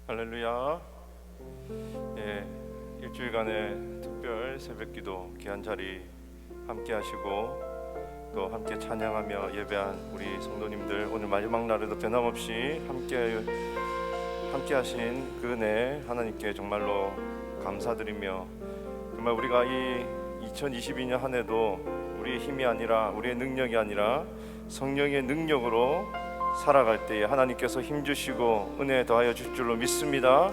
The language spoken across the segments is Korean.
할렐루야. 예, 일주일간의 특별 새벽기도 귀한 자리 함께 하시고 또 함께 찬양하며 예배한 우리 성도님들, 오늘 마지막 날에도 변함없이 함께 하신 그 은혜 하나님께 정말로 감사드리며, 정말 우리가 이 2022년 한 해도 우리의 힘이 아니라 우리의 능력이 아니라 성령의 능력으로 살아갈 때에 하나님께서 힘주시고 은혜 더하여 주실 줄로 믿습니다.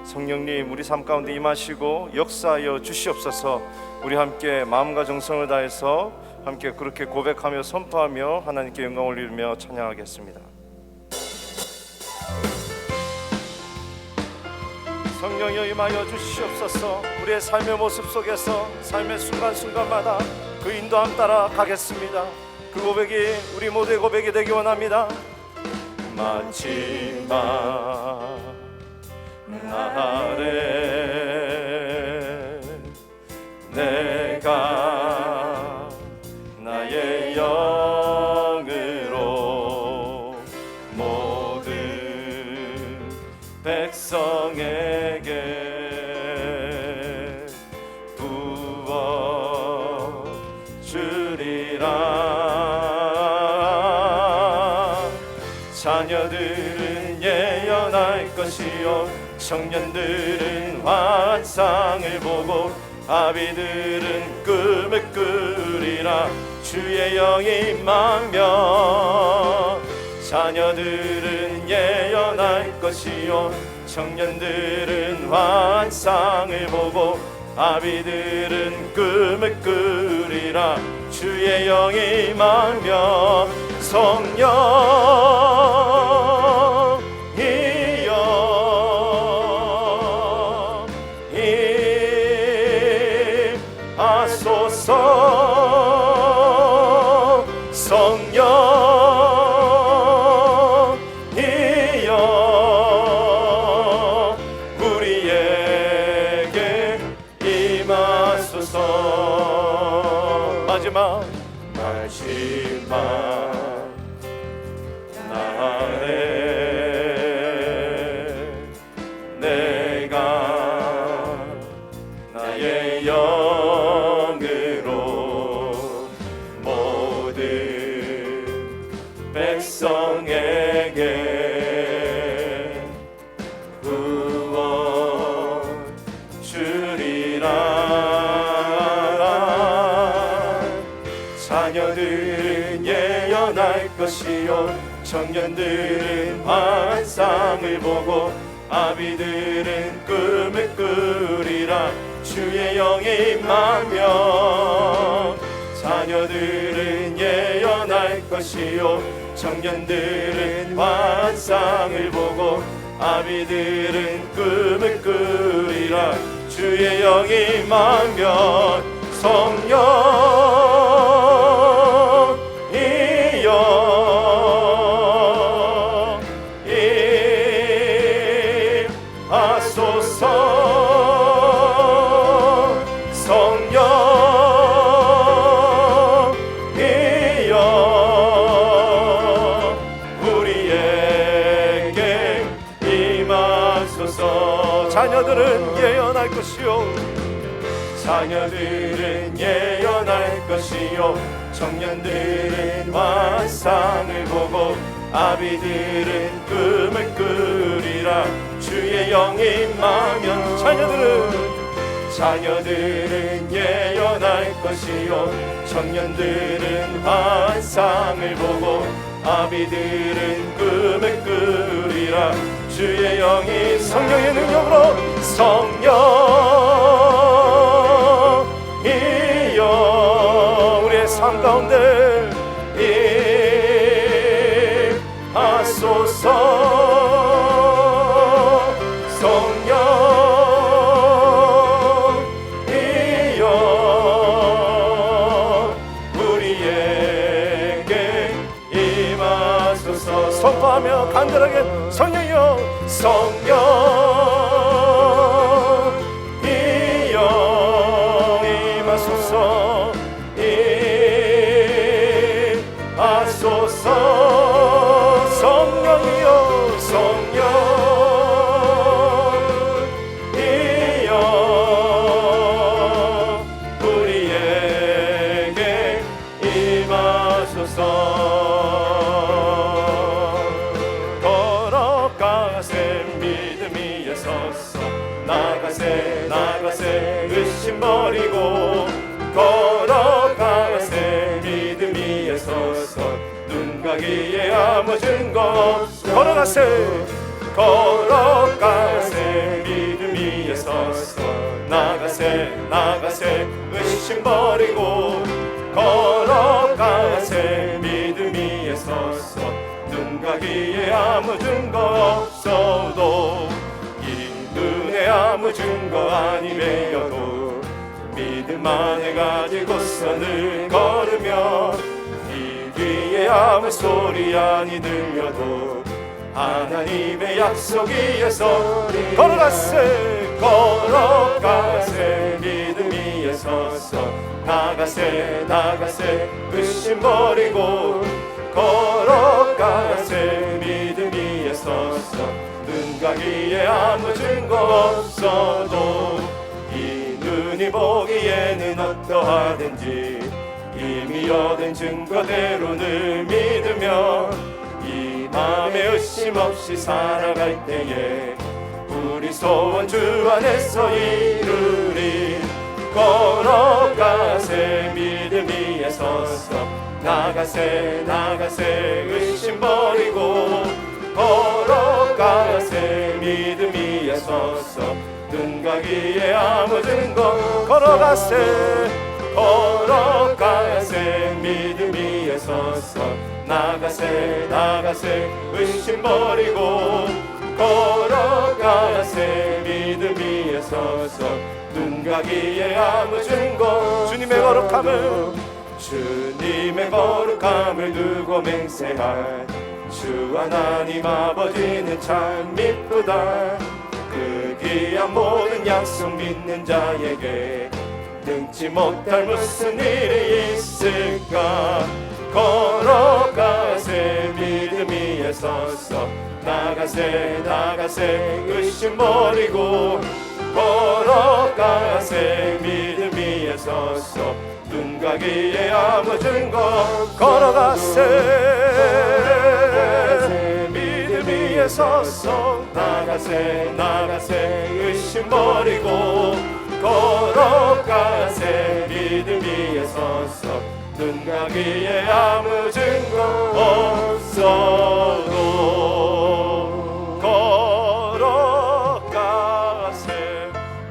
성령님, 우리 삶 가운데 임하시고 역사하여 주시옵소서. 우리 함께 마음과 정성을 다해서 함께 그렇게 고백하며 선포하며 하나님께 영광 올리며 찬양하겠습니다. 성령여 임하여 주시옵소서. 우리의 삶의 모습 속에서 삶의 순간순간마다 그 인도함 따라 가겠습니다. 그 고백이 우리 모두의 고백이 되기 원합니다. 마지막 날에 내가 나의 영으로 모든 백성에게 부어주리라. 자녀들은 예언할 것이요 청년들은 환상을 보고 아비들은 꿈을 꾸리라. 주의 영이 임하며 자녀들은 예언할 것이요 청년들은 환상을 보고 아비들은 꿈을 꾸리라. 주의 영이 임하며 성령이여 임하소서. 성령이여 우리에게 임하소서. 마지막 날에 내가 나의 영으로 모든 백성에게 부어주리라. 자녀들은 예언할 것이요 청년들은 환상을 보고 아비들은 꿈을 꾸리라. 주의 영이 임하며 자녀들은 예언할 것이요 청년들은 환상을 보고 아비들은 꿈을 꾸리라. 주의 영이 임하며 성령이여 임하소서. 성령이여 우리에게 임하소서. 자녀들은 예언할 것이요 자녀들은 예언할 것이요 청년들은 환상을 보고 아비들은 꿈을 꾸리라. 주의 영이 임하면 자녀들은 예언할 것이요 청년들은 환상을 보고 아비들은 꿈을 꾸리라. 주의 영이 성령의 능력으로 성령이여 우리의 삶 가운데 임하소서. 성령이여 우리에게 임하소서. 선포하며 간절하게 성령이여 성령이여 임하소서. 임하소서. 성령이여 성령 주옵소서. 걸어가세 믿음 위에 서서 나가세 나가세 의심 버리고 걸어가세 믿음 위에 서서 눈 가기에 아무 증거 없어. 걸어가세 걸어가세 믿음 위에 서서 나가세 나가세 의심 버리고 걸어가세 믿음 위에 서서 눈 가기에 아무 증거 없어도 이 눈에 아무 증거 아니매여도 믿음만을 가지고서 늘 걸으며 이 귀에 아무 소리 아니 들려도 하나님의 약속 위에서 걸어가세 걸어가세 믿음 위에 서서 나가세 나가세 의심 버리고 걸어가세 믿음 위에 서서 눈 가기에 아무 증거 없어도 이 눈이 보기에는 어떠하든지 이미 얻은 증거대로 늘 믿으며 이 마음에 의심 없이 살아갈 때에 우리 소원 주 안에서 이루리. 걸어가세 믿음 위에 서서 나가세 나가세 의심 버리고 걸어가세 믿음 위에 서서 눈 가기에 아무 증거 걸어가세 걸어가세 믿음 위에 서서 나가세 나가세 의심 버리고 걸어가세 믿음 위에 서서 눈 가기에 아무 증거 주님의 거룩함을 주님의 거룩함을 두고 맹세할 주 하나님 아버지는 참 미쁘다. 그 귀한 모든 약속 믿는 자에게 능치 못할 무슨 일이 있을까. 걸어가세 믿음 위에 서서 나가세 나가세 의심 버리고 걸어가세 믿음 위에 서서 눈 가기에 아무 증거 걸어가세 믿음 위에 서서 나가세 나가세 의심 버리고 걸어가세 믿음 위에 서서 눈 가기에 아무 증거 없어도 걸어가세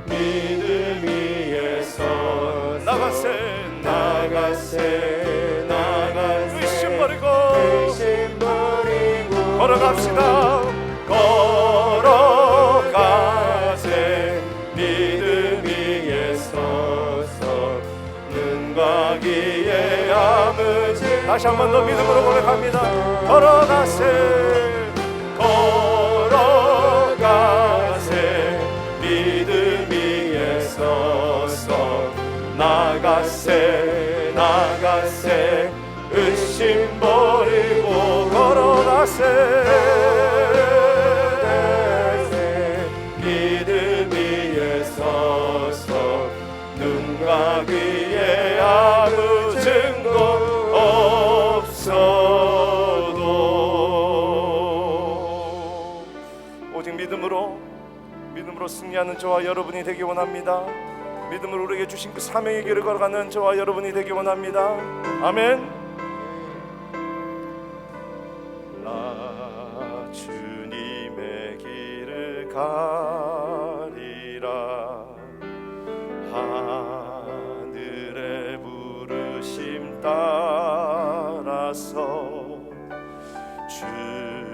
믿음 위에 서 나가세 나가세 나가세 의심 버리고 걸어갑시다. 걸어가세 믿음 위에 서서 눈 가기에 아무 증거 다시 한 번 더 믿음으로 고백합니다. 걸어가세 걸어가세 믿음 위에 서서 나가세 나가세 의심 버리고 걸어가세 믿음 위에 서서 눈 가기에 아무 증거 없어도 오직 믿음으로 승리하는 저와 여러분이 되기 원합니다. 믿음으로 우리에게 주신 그 사명의 길을 걸어가는 저와 여러분이 되기 원합니다. 아멘. 나 주님의 길을 가리라. 하늘의 부르심 따라서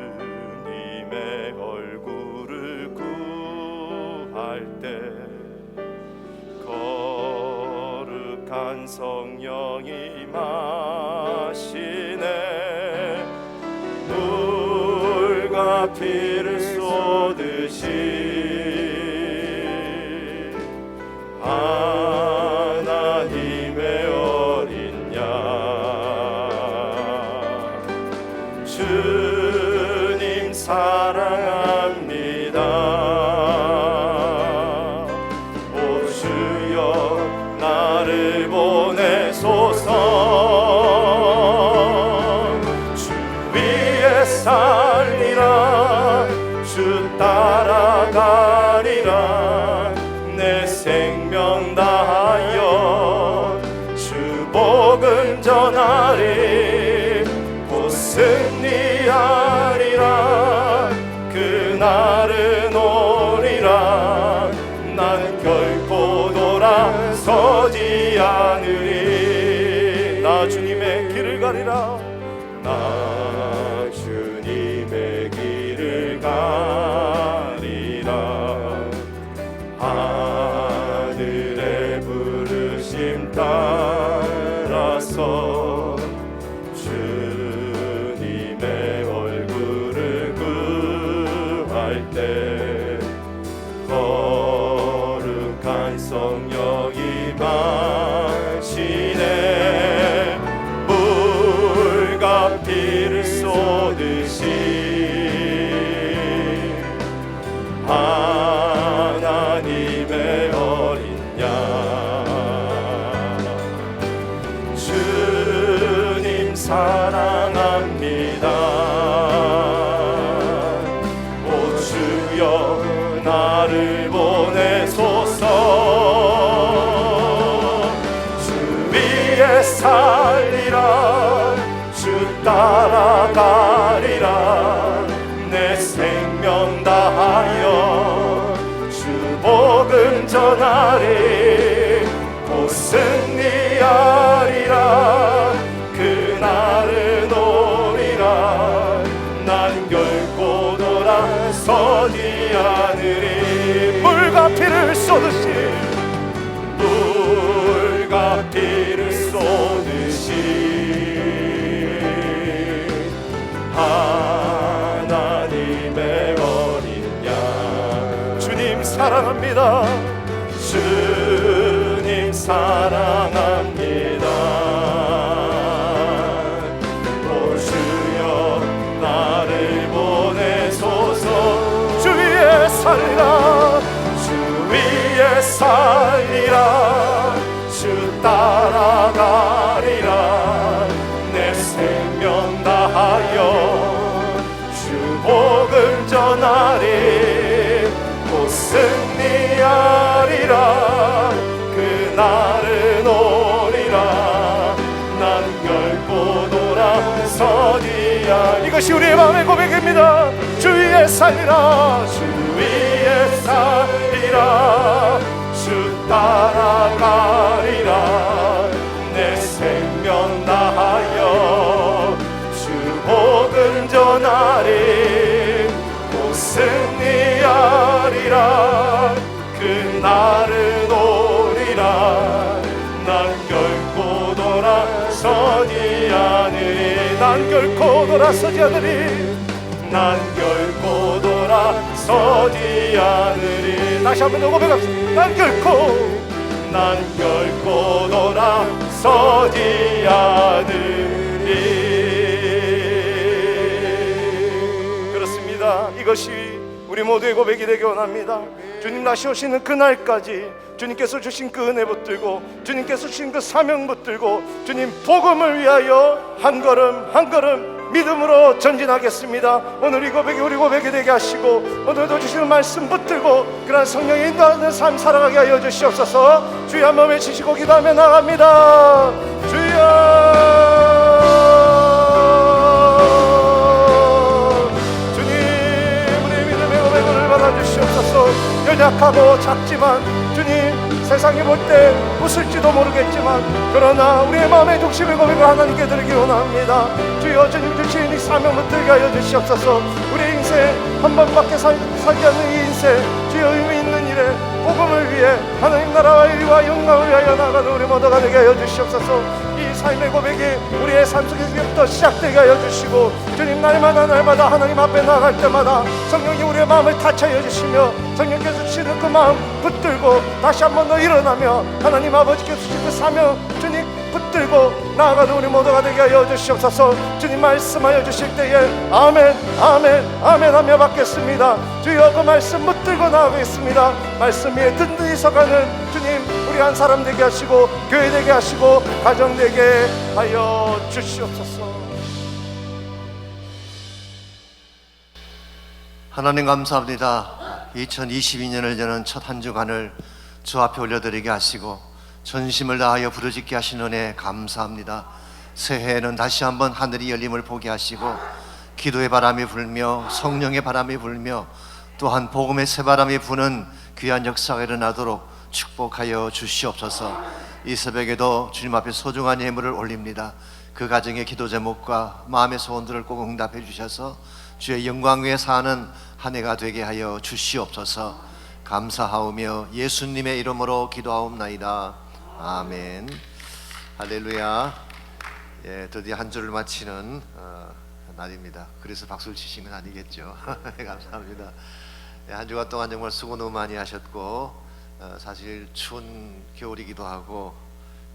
주님의 얼굴을 구할 때 거룩한 성령이 마시네. 물과 피를 쏟으시 하나님의 어린 양 주님 사랑합니다. 오 주여 나를 보내소서. 나 주님의 길을 가리라. 하늘의 부르심 따라서 주님의 얼굴을 구할 때 거룩한 성령이 마시네. 물과 피를 쏟으시 하나님의 어린 양. 주님 사랑합니다. 오 주여 나를 보내소서. 주 위에 살리라. 주 따라가리라. 내 생명 다하여 주 복음 전하리. 곧 승리하리라. 그날은 오리라. 난 결코 돌아서지 않으리. 물과 피를 쏟으시. 물과 피를 쏟으시 하나님의 어린 양. 주님 사랑합니다. 주님 사랑합니다. 오 주여 나를 보내소서. 주 위에 살리라. 주 위에 살리라. 주 따라가리라. 내 생명 다하여 주 복음 전하리. 곧 승리하리라. 그날은 오리라. 난 결코 돌아서지 않으리. 이것이 우리의 마음의 고백입니다. 주 위에 살리라. 주 위에 살리라. 주 따라가리라. 내 생명 다하여 주 복음 전하리. 곧 승리하리라. 그날은 오리라. 난 결코 돌아서지 않으리. 난 결코 돌아서지 않으리. 난 결코 돌아서지 않으리. 다시 한번 더 고백합시다. 난 결코 돌아서지 않으리. 그렇습니다. 이것이 우리 모두의 고백이 되기 원합니다. 주님 다시 오시는 그날까지 주님께서 주신 그 은혜 붙들고 주님께서 주신 그 사명 붙들고 주님 복음을 위하여 한 걸음 한 걸음 믿음으로 전진하겠습니다. 오늘 이 고백이 우리 고백이 되게 하시고 오늘도 주시는 말씀 붙들고 그런 성령이 인도하는 삶 살아가게 하여 주시옵소서. 주여 한번 외치시고 기도하며 나갑니다. 주여 주님 우리의 믿음의 고백을 받아주시옵소서. 연약하고 작지만 주님 세상이 볼 때 웃을지도 모르겠지만 그러나 우리의 마음의 중심의 고백을 하나님께 드리기 원합니다. 주여 주님 주신 이 사명 붙들게 하여 주시옵소서. 우리의 인생 한 번밖에 살지 않는 이 인생 주여 의미 있는 일에 복음을 위해 하나님 나라와 일과 영광을 위하여 나아가는 우리 모두가 되게 하여 주시옵소서. 이 삶의 고백이 우리의 삶 속에서부터 시작되게 하여 주시고 주님 날마다 하나님 앞에 나아갈 때마다 성령이 우리의 마음을 타치하여 주시며 성령께서 주시는 그 마음 붙들고 다시 한 번 더 일어나며 하나님 아버지께서 주신 그 사명 주님 붙들고 나아가는 우리 모두가 되게 하여 주시옵소서. 주님 말씀하여 주실 때에 아멘 아멘 아멘 하며 받겠습니다. 주여 그 말씀 붙들고 나아가겠습니다. 말씀 위에 든든히 서가는 주님 우리 한 사람 되게 하시고 교회 되게 하시고 가정 되게 하여 주시옵소서. 하나님 감사합니다. 2022년을 여는 첫 한 주간을 주 앞에 올려드리게 하시고 전심을 다하여 부르짖게 하신 은혜 감사합니다. 새해에는 다시 한번 하늘이 열림을 보게 하시고 기도의 바람이 불며 성령의 바람이 불며 또한 복음의 새바람이 부는 귀한 역사가 일어나도록 축복하여 주시옵소서. 이 새벽에도 주님 앞에 소중한 예물을 올립니다. 그 가정의 기도 제목과 마음의 소원들을 꼭 응답해 주셔서 주의 영광 위에 사는 한 해가 되게 하여 주시옵소서. 감사하오며 예수님의 이름으로 기도하옵나이다. 아멘. 할렐루야. 예, 드디어 한 주를 마치는 날입니다. 그래서 박수를 치신 건 아니겠죠. 감사합니다. 예, 한 주간 동안 정말 수고 너무 많이 하셨고, 사실 추운 겨울이기도 하고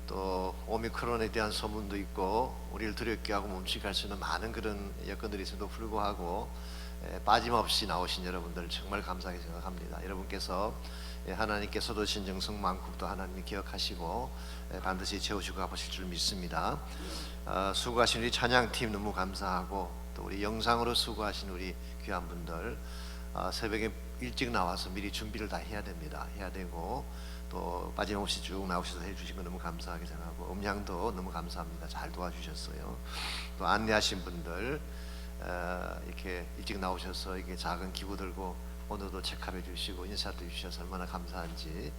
또 오미크론에 대한 소문도 있고 우리를 두렵게 하고 멈추게 할 수 있는 많은 그런 여건들이 있어도 불구하고 빠짐없이 나오신 여러분들 정말 감사하게 생각합니다. 여러분께서 하나님께 쏟으신 정성만큼도 하나님이 기억하시고 반드시 채우시고 가보실 줄 믿습니다. 수고하신 우리 찬양팀 너무 감사하고, 또 우리 영상으로 수고하신 우리 귀한 분들, 새벽에 일찍 나와서 미리 준비를 다 해야 됩니다. 해야 되고 또 빠짐없이 쭉 나오셔서 해주신 거 너무 감사하게 생각하고, 음향도 너무 감사합니다. 잘 도와주셨어요. 또 안내하신 분들, 이렇게 일찍 나오셔서 이게 작은 기부 들고 오늘도 체크해 주시고 인사도 주셔서 얼마나 감사한지,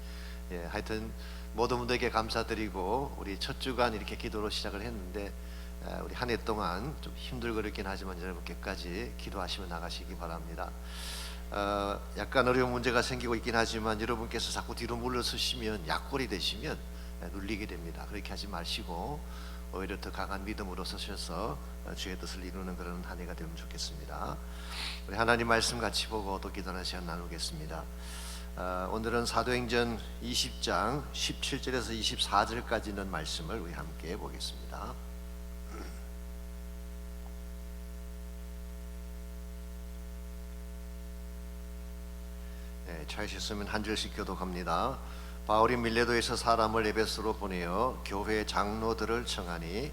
예, 하여튼 모든 분들에게 감사드리고, 우리 첫 주간 이렇게 기도로 시작을 했는데 우리 한 해 동안 좀 힘들거렸긴 하지만 여러분께까지 기도하시며 나가시기 바랍니다. 약간 어려운 문제가 생기고 있긴 하지만 여러분께서 자꾸 뒤로 물러서시면 약골이 되시면 눌리게 됩니다. 그렇게 하지 마시고 오히려 더 강한 믿음으로 서셔서 주의 뜻을 이루는 그런 한 해가 되면 좋겠습니다. 우리 하나님 말씀 같이 보고 또 기도하는 시간 나누겠습니다. 오늘은 사도행전 20장 17절에서 24절까지 있는 말씀을 우리 함께 보겠습니다. 찾으셨으면 한 줄씩 교독합니다. 바울이 밀레도에서 사람을 에베소로 보내어 교회 장로들을 청하니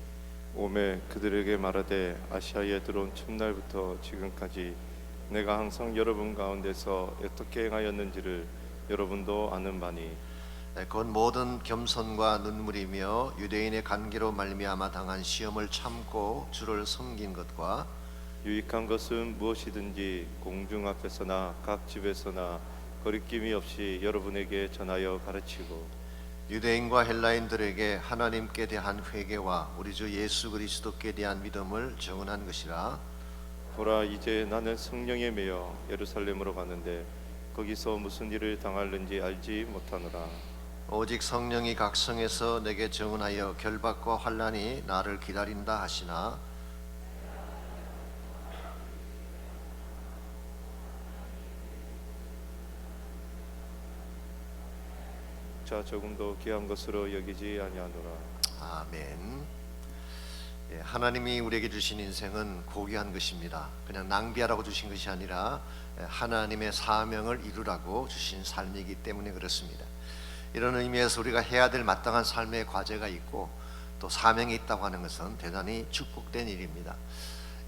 오매 그들에게 말하되 아시아에 들어온 첫날부터 지금까지 내가 항상 여러분 가운데서 어떻게 행하였는지를 여러분도 아는 바니 곧 모든 겸손과 눈물이며 유대인의 관계로 말미암아 당한 시험을 참고 주를 섬긴 것과 유익한 것은 무엇이든지 공중 앞에서나 각 집에서나 거리낌이 없이 여러분에게 전하여 가르치고 유대인과 헬라인들에게 하나님께 대한 회개와 우리 주 예수 그리스도께 대한 믿음을 증언한 것이라. 보라, 이제 나는 성령에 매여 예루살렘으로 가는데 거기서 무슨 일을 당할는지 알지 못하노라. 오직 성령이 각성해서 내게 증언하여 결박과 환난이 나를 기다린다 하시나. 자 조금도 귀한 것으로 여기지 아니하노라. 아멘. 예, 하나님이 우리에게 주신 인생은 고귀한 것입니다. 그냥 낭비하라고 주신 것이 아니라 하나님의 사명을 이루라고 주신 삶이기 때문에 그렇습니다. 이런 의미에서 우리가 해야 될 마땅한 삶의 과제가 있고 또 사명이 있다고 하는 것은 대단히 축복된 일입니다.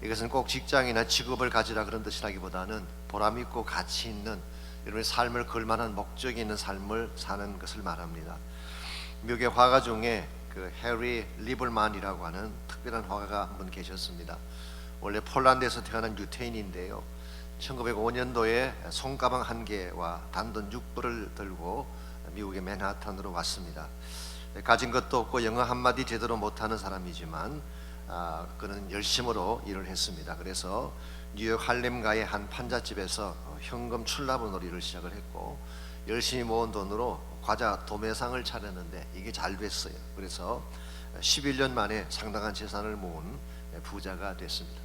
이것은 꼭 직장이나 직업을 가지라 그런 뜻이라기보다는 보람 있고 가치 있는 여러분의 삶을 걸만한 목적이 있는 삶을 사는 것을 말합니다. 미국의 화가 중에 그 해리 리벌만이라고 하는 특별한 화가가 한 분 계셨습니다. 원래 폴란드에서 태어난 유태인인데요. 1905년도에 손가방 한 개와 단돈 6불을 들고 미국의 맨하탄으로 왔습니다. 가진 것도 없고 영어 한마디 제대로 못하는 사람이지만 그는 열심으로 일을 했습니다. 그래서 뉴욕 할렘가의 한 판잣집에서 현금 출납을 놀이를 시작을 했고 열심히 모은 돈으로 과자 도매상을 차렸는데 이게 잘 됐어요. 그래서 11년 만에 상당한 재산을 모은 부자가 됐습니다.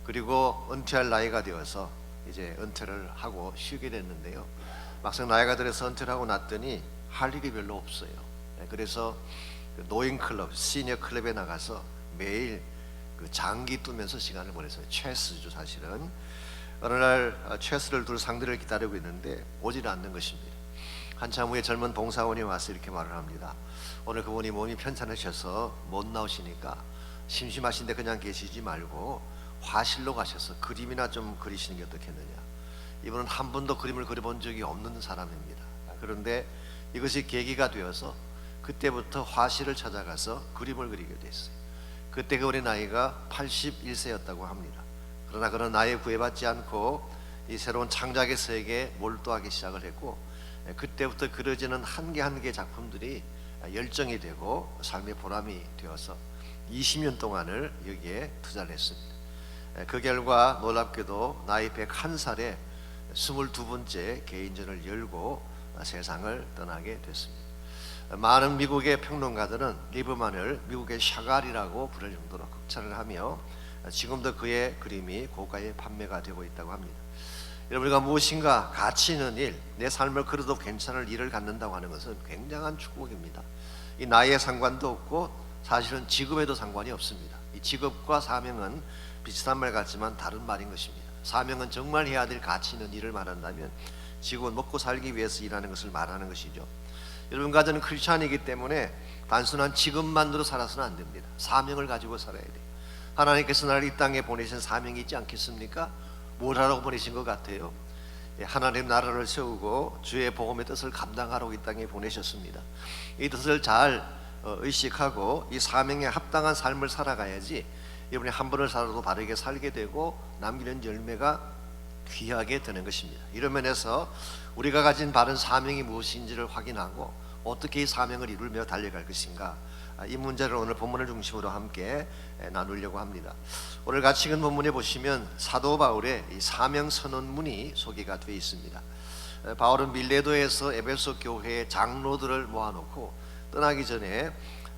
그리고 은퇴할 나이가 되어서 이제 은퇴를 하고 쉬게 됐는데요. 막상 나이가 들어서 은퇴를 하고 났더니 할 일이 별로 없어요. 그래서 노인 클럽, 시니어 클럽에 나가서 매일 그 장기 두면서 시간을 보냈어요. 체스죠 사실은. 어느 날 체스를 둘 상대를 기다리고 있는데 오질 않는 것입니다. 한참 후에 젊은 봉사원이 와서 이렇게 말을 합니다. 오늘 그분이 몸이 편찮으셔서 못 나오시니까 심심하신데 그냥 계시지 말고 화실로 가셔서 그림이나 좀 그리시는 게 어떻겠느냐. 이분은 한 번도 그림을 그려본 적이 없는 사람입니다. 그런데 이것이 계기가 되어서 그때부터 화실을 찾아가서 그림을 그리게 됐어요. 그때 그분의 나이가 81세였다고 합니다. 그러나 그런 나이에 구애받지 않고 이 새로운 창작의 세계에 몰두하기 시작을 했고, 그때부터 그려지는 한 개 한 개 작품들이 열정이 되고 삶의 보람이 되어서 20년 동안을 여기에 투자를 했습니다. 그 결과 놀랍게도 나이 101살에 22번째 개인전을 열고 세상을 떠나게 됐습니다. 많은 미국의 평론가들은 리브만을 미국의 샤갈이라고 부를 정도로 극찬을 하며 지금도 그의 그림이 고가에 판매가 되고 있다고 합니다. 여러분, 우리가 무엇인가 가치 있는 일, 내 삶을 그래도 괜찮을 일을 갖는다고 하는 것은 굉장한 축복입니다. 이 나이에 상관도 없고 사실은 직업에도 상관이 없습니다. 이 직업과 사명은 비슷한 말 같지만 다른 말인 것입니다. 사명은 정말 해야 될 가치 있는 일을 말한다면, 직업은 먹고 살기 위해서 일하는 것을 말하는 것이죠. 여러분과 저는 크리스찬이기 때문에 단순한 직업만으로 살아서는 안 됩니다. 사명을 가지고 살아야 돼요. 하나님께서 나를 이 땅에 보내신 사명이 있지 않겠습니까? 뭘 하라고 보내신 것 같아요? 하나님 나라를 세우고 주의 복음의 뜻을 감당하라고 이 땅에 보내셨습니다. 이 뜻을 잘 의식하고 이 사명에 합당한 삶을 살아가야지 여러분이 한 번을 살아도 바르게 살게 되고 남기는 열매가 귀하게 되는 것입니다. 이런 면에서 우리가 가진 바른 사명이 무엇인지를 확인하고 어떻게 이 사명을 이루며 달려갈 것인가, 이 문제를 오늘 본문을 중심으로 함께 나누려고 합니다. 오늘 같이 읽은 본문에 보시면 사도 바울의 이 사명 선언문이 소개가 되어 있습니다. 바울은 밀레도에서 에베소 교회의 장로들을 모아놓고 떠나기 전에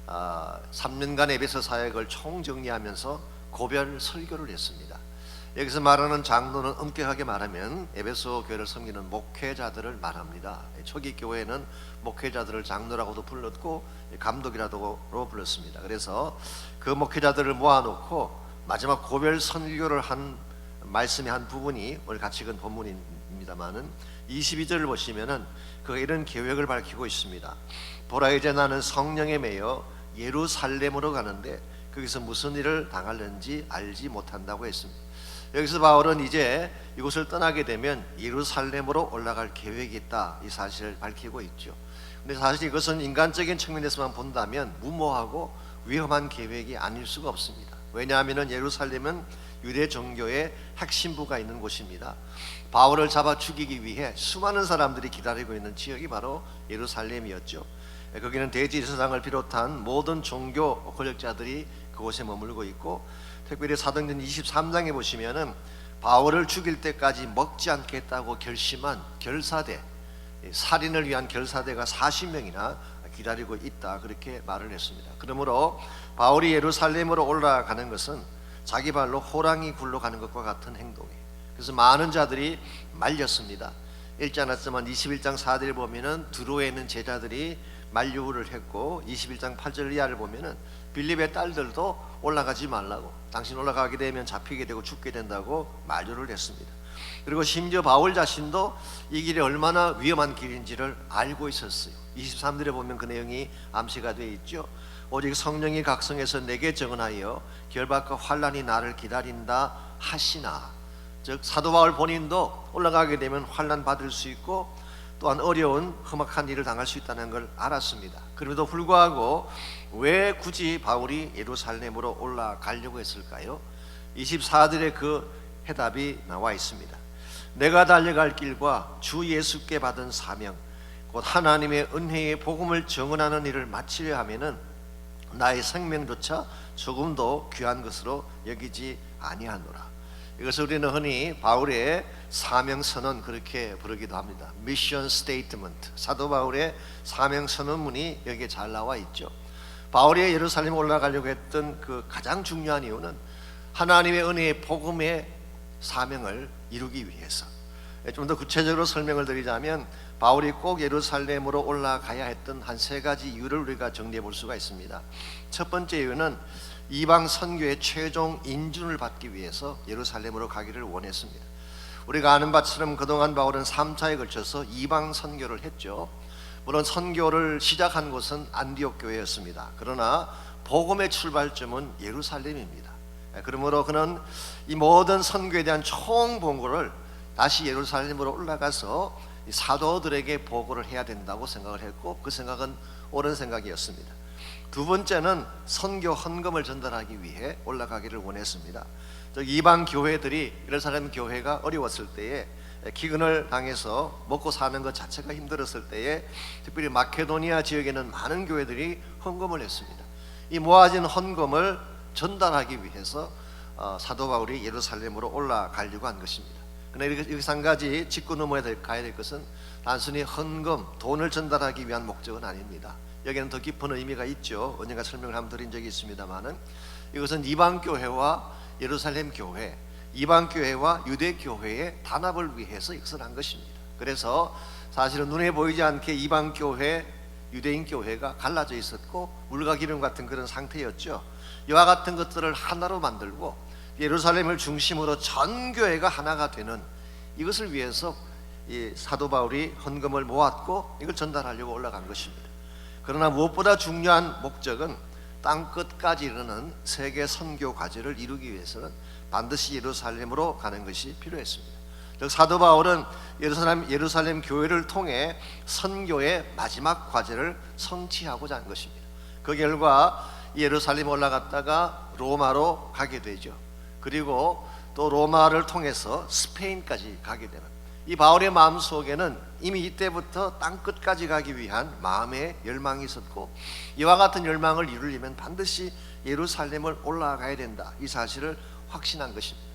3년간 에베소 사역을 총정리하면서 고별 설교를 했습니다. 여기서 말하는 장로는 엄격하게 말하면 에베소 교회를 섬기는 목회자들을 말합니다. 초기 교회는 목회자들을 장로라고도 불렀고 감독이라고 불렀습니다. 그래서 그 목회자들을 모아놓고 마지막 고별 선교를 한 말씀의 한 부분이 오늘 같이 읽은 본문입니다만은 22절을 보시면은 그가 이런 계획을 밝히고 있습니다. 보라, 이제 나는 성령에 매여 예루살렘으로 가는데 거기서 무슨 일을 당할는지 알지 못한다고 했습니다. 여기서 바울은 이제 이곳을 떠나게 되면 예루살렘으로 올라갈 계획이 있다, 이 사실을 밝히고 있죠. 근데 사실 이것은 인간적인 측면에서만 본다면 무모하고 위험한 계획이 아닐 수가 없습니다. 왜냐하면 예루살렘은 유대 종교의 핵심부가 있는 곳입니다. 바울을 잡아 죽이기 위해 수많은 사람들이 기다리고 있는 지역이 바로 예루살렘이었죠. 거기는 대제사장을 비롯한 모든 종교 권력자들이 그곳에 머물고 있고, 특별히 사도행전 23장에 보시면은 바울을 죽일 때까지 먹지 않겠다고 결심한 결사대, 살인을 위한 결사대가 40명이나 기다리고 있다, 그렇게 말을 했습니다. 그러므로 바울이 예루살렘으로 올라가는 것은 자기 발로 호랑이 굴러가는 것과 같은 행동이에요. 그래서 많은 자들이 말렸습니다. 읽지 않았지만 21장 4절을 보면은 두로에 있는 제자들이 만류를 했고, 21장 8절 이하를 보면은 빌립의 딸들도 올라가지 말라고, 당신 올라가게 되면 잡히게 되고 죽게 된다고 만류를 했습니다. 그리고 심지어 바울 자신도 이 길이 얼마나 위험한 길인지를 알고 있었어요. 23절에 보면 그 내용이 암시가 되어 있죠. 오직 성령이 각성해서 내게 증언하여 결박과 환난이 나를 기다린다 하시나, 즉 사도 바울 본인도 올라가게 되면 환난 받을 수 있고 또한 어려운 험악한 일을 당할 수 있다는 걸 알았습니다. 그럼에도 불구하고 왜 굳이 바울이 예루살렘으로 올라가려고 했을까요? 24절에 그 해답이 나와 있습니다. 내가 달려갈 길과 주 예수께 받은 사명, 곧 하나님의 은혜의 복음을 증언하는 일을 마치려 하면은 나의 생명조차 조금도 귀한 것으로 여기지 아니하노라. 이것을 우리는 흔히 바울의 사명 선언, 그렇게 부르기도 합니다. 미션 스테이트먼트, 사도 바울의 사명 선언문이 여기에 잘 나와 있죠. 바울이 예루살렘에 올라가려고 했던 그 가장 중요한 이유는 하나님의 은혜의 복음의 사명을 이루기 위해서. 좀 더 구체적으로 설명을 드리자면 바울이 꼭 예루살렘으로 올라가야 했던 한 세 가지 이유를 우리가 정리해 볼 수가 있습니다. 첫 번째 이유는 이방 선교의 최종 인준을 받기 위해서 예루살렘으로 가기를 원했습니다. 우리가 아는 바처럼 그동안 바울은 3차에 걸쳐서 이방 선교를 했죠. 물론 선교를 시작한 곳은 안디옥 교회였습니다. 그러나 복음의 출발점은 예루살렘입니다. 그러므로 그는 이 모든 선교에 대한 총 보고를 다시 예루살렘으로 올라가서 사도들에게 보고를 해야 된다고 생각을 했고, 그 생각은 옳은 생각이었습니다. 두 번째는 선교 헌금을 전달하기 위해 올라가기를 원했습니다. 이방 교회들이 예루살렘 교회가 어려웠을 때에, 기근을 당해서 먹고 사는 것 자체가 힘들었을 때에 특별히 마케도니아 지역에는 많은 교회들이 헌금을 했습니다. 이 모아진 헌금을 전달하기 위해서 사도 바울이 예루살렘으로 올라가려고 한 것입니다. 그러나 여기서 한 가지 짚고 넘어야 가야 될 것은 단순히 헌금, 돈을 전달하기 위한 목적은 아닙니다. 여기는 더 깊은 의미가 있죠. 언젠가 설명을 한번 드린 적이 있습니다만은 이것은 이방 교회와 예루살렘 교회, 이방 교회와 유대 교회의 단합을 위해서 이것을 한 것입니다. 그래서 사실은 눈에 보이지 않게 이방 교회, 유대인 교회가 갈라져 있었고 물과 기름 같은 그런 상태였죠. 이와 같은 것들을 하나로 만들고 예루살렘을 중심으로 전 교회가 하나가 되는 이것을 위해서 이 사도 바울이 헌금을 모았고 이걸 전달하려고 올라간 것입니다. 그러나 무엇보다 중요한 목적은 땅 끝까지 이르는 세계 선교 과제를 이루기 위해서는 반드시 예루살렘으로 가는 것이 필요했습니다. 즉 사도 바울은 예루살렘 교회를 통해 선교의 마지막 과제를 성취하고자 한 것입니다. 그 결과 예루살렘 올라갔다가 로마로 가게 되죠. 그리고 또 로마를 통해서 스페인까지 가게 되는 이 바울의 마음 속에는 이미 이때부터 땅 끝까지 가기 위한 마음의 열망이 있었고 이와 같은 열망을 이루려면 반드시 예루살렘을 올라가야 된다, 이 사실을 확신한 것입니다.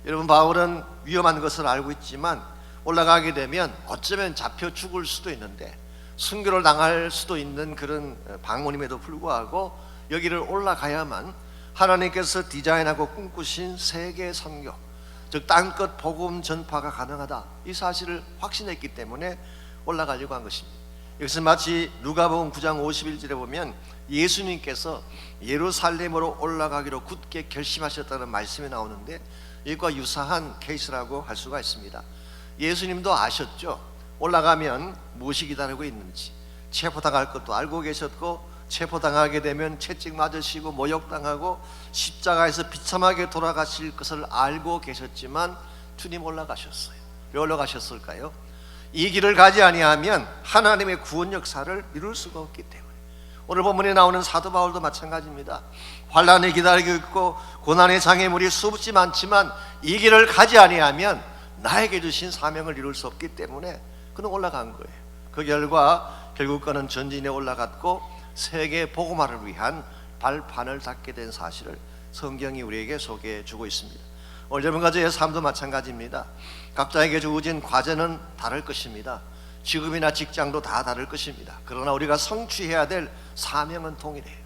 여러분, 바울은 위험한 것을 알고 있지만 올라가게 되면 어쩌면 잡혀 죽을 수도 있는데 순교를 당할 수도 있는 그런 방언임에도 불구하고 여기를 올라가야만 하나님께서 디자인하고 꿈꾸신 세계 선교, 즉 땅끝 복음 전파가 가능하다, 이 사실을 확신했기 때문에 올라가려고 한 것입니다. 여기서 마치 누가복음 9장 51절에 보면 예수님께서 예루살렘으로 올라가기로 굳게 결심하셨다는 말씀이 나오는데 이것과 유사한 케이스라고 할 수가 있습니다. 예수님도 아셨죠. 올라가면 무엇이 기다리고 있는지, 체포당할 것도 알고 계셨고 체포당하게 되면 채찍 맞으시고 모욕당하고 십자가에서 비참하게 돌아가실 것을 알고 계셨지만 주님 올라가셨어요. 왜 올라가셨을까요? 이 길을 가지 아니하면 하나님의 구원 역사를 이룰 수가 없기 때문에. 오늘 본문에 나오는 사도 바울도 마찬가지입니다. 환난이 기다리고 있고 고난의 장애물이 수없이 많지만 이 길을 가지 아니하면 나에게 주신 사명을 이룰 수 없기 때문에 그는 올라간 거예요. 그 결과 결국 그는 전진에 올라갔고 세계 복음화를 위한 발판을 닫게 된 사실을 성경이 우리에게 소개해 주고 있습니다. 오늘 여러분과 저의 삶도 마찬가지입니다. 각자에게 주어진 과제는 다를 것입니다. 직업이나 직장도 다 다를 것입니다. 그러나 우리가 성취해야 될 사명은 동일해요.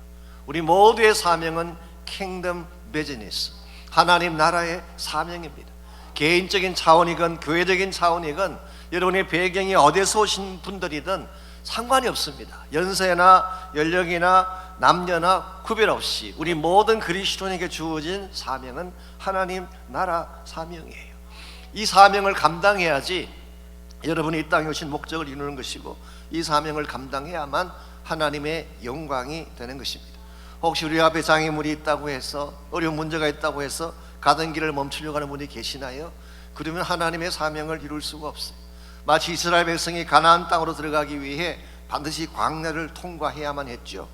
우리 모두의 사명은 킹덤 비즈니스, 하나님 나라의 사명입니다. 개인적인 차원이건 교회적인 차원이건 여러분의 배경이 어디서 오신 분들이든 상관이 없습니다. 연세나 연령이나 남녀나 구별 없이 우리 모든 그리스도인에게 주어진 사명은 하나님 나라 사명이에요. 이 사명을 감당해야지 여러분이 이 땅에 오신 목적을 이루는 것이고 이 사명을 감당해야만 하나님의 영광이 되는 것입니다. 혹시 우리 앞에 장애물이 있다고 해서 어려운 문제가 있다고 해서 가던 길을 멈추려고 하는 분이 계시나요? 그러면 하나님의 사명을 이룰 수가 없어요. 마치 이스라엘 백성이 가나안 땅으로 들어가기 위해 반드시 광야를 통과해야만 했죠.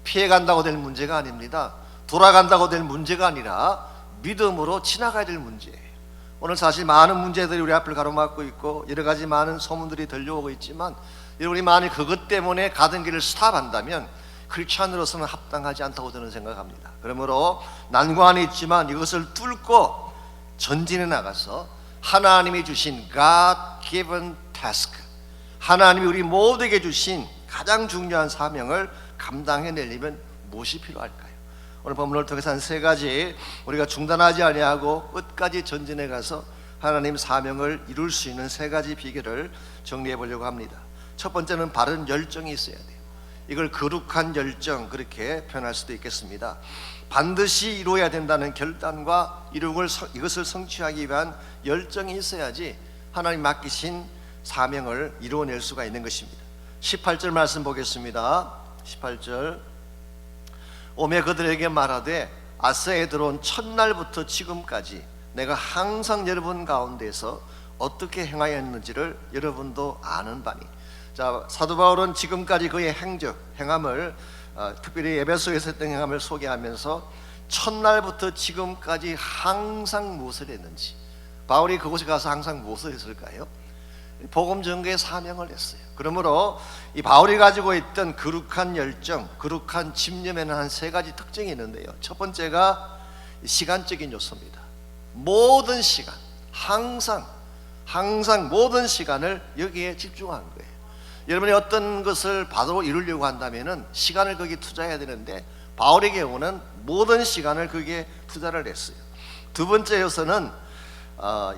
피해간다고 될 문제가 아닙니다. 돌아간다고 될 문제가 아니라 믿음으로 지나가야 될 문제예요. 오늘 사실 많은 문제들이 우리 앞을 가로막고 있고 여러 가지 많은 소문들이 들려오고 있지만 여러분이 만일 그것 때문에 가던 길을 스탑한다면 크리스찬으로서는 합당하지 않다고 저는 생각합니다. 그러므로 난관이 있지만 이것을 뚫고 전진해 나가서 하나님이 주신 God-given task, 하나님이 우리 모두에게 주신 가장 중요한 사명을 감당해내려면 무엇이 필요할까요? 오늘 본문을 통해서 한 세 가지 우리가 중단하지 아니하고 끝까지 전진해 가서 하나님 사명을 이룰 수 있는 세 가지 비결을 정리해 보려고 합니다. 첫 번째는 바른 열정이 있어야 돼요. 이걸 거룩한 열정, 그렇게 표현할 수도 있겠습니다. 반드시 이루어야 된다는 결단과 이것을 성취하기 위한 열정이 있어야지 하나님 맡기신 사명을 이루어낼 수가 있는 것입니다. 18절 말씀 보겠습니다. 18절, 오매 그들에게 말하되 아스에 들어온 첫날부터 지금까지 내가 항상 여러분 가운데서 어떻게 행하였는지를 여러분도 아는 바니. 자, 사도 바울은 지금까지 그의 행함을 특별히 에베소에서 했던 행함을 소개하면서 첫날부터 지금까지 항상 무엇을 했는지, 바울이 그곳에 가서 항상 무엇을 했을까요? 복음 전거의 사명을 했어요. 그러므로 이 바울이 가지고 있던 거룩한 열정, 거룩한 집념에는 한 세 가지 특징이 있는데요. 첫 번째가 시간적인 요소입니다. 모든 시간, 항상 모든 시간을 여기에 집중한 거예요. 여러분이 어떤 것을 바로 이루려고 한다면은 시간을 거기에 투자해야 되는데, 바울의 경우는 모든 시간을 거기에 투자를 했어요. 두 번째 요소는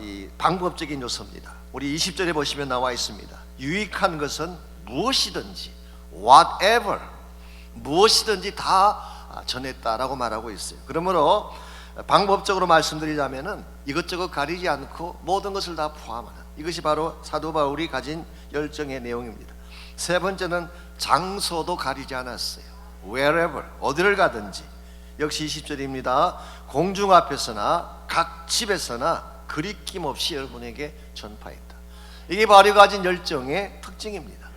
이 방법적인 요소입니다. 우리 20절에 보시면 나와 있습니다. 유익한 것은 무엇이든지, whatever, 무엇이든지 다 전했다라고 말하고 있어요. 그러므로 방법적으로 말씀드리자면은 이것저것 가리지 않고 모든 것을 다 포함하는, 이것이 바로 사도 바울이 가진 열정의 내용입니다. 세 번째는 장소도 가리지 않았어요. wherever, 어디를 가든지, 역시 20절입니다. 공중 앞에서나 각 집에서나 그리낌 없이 여러분에게 전파했다. 이게 바울이 가진 열정의 특징입니다.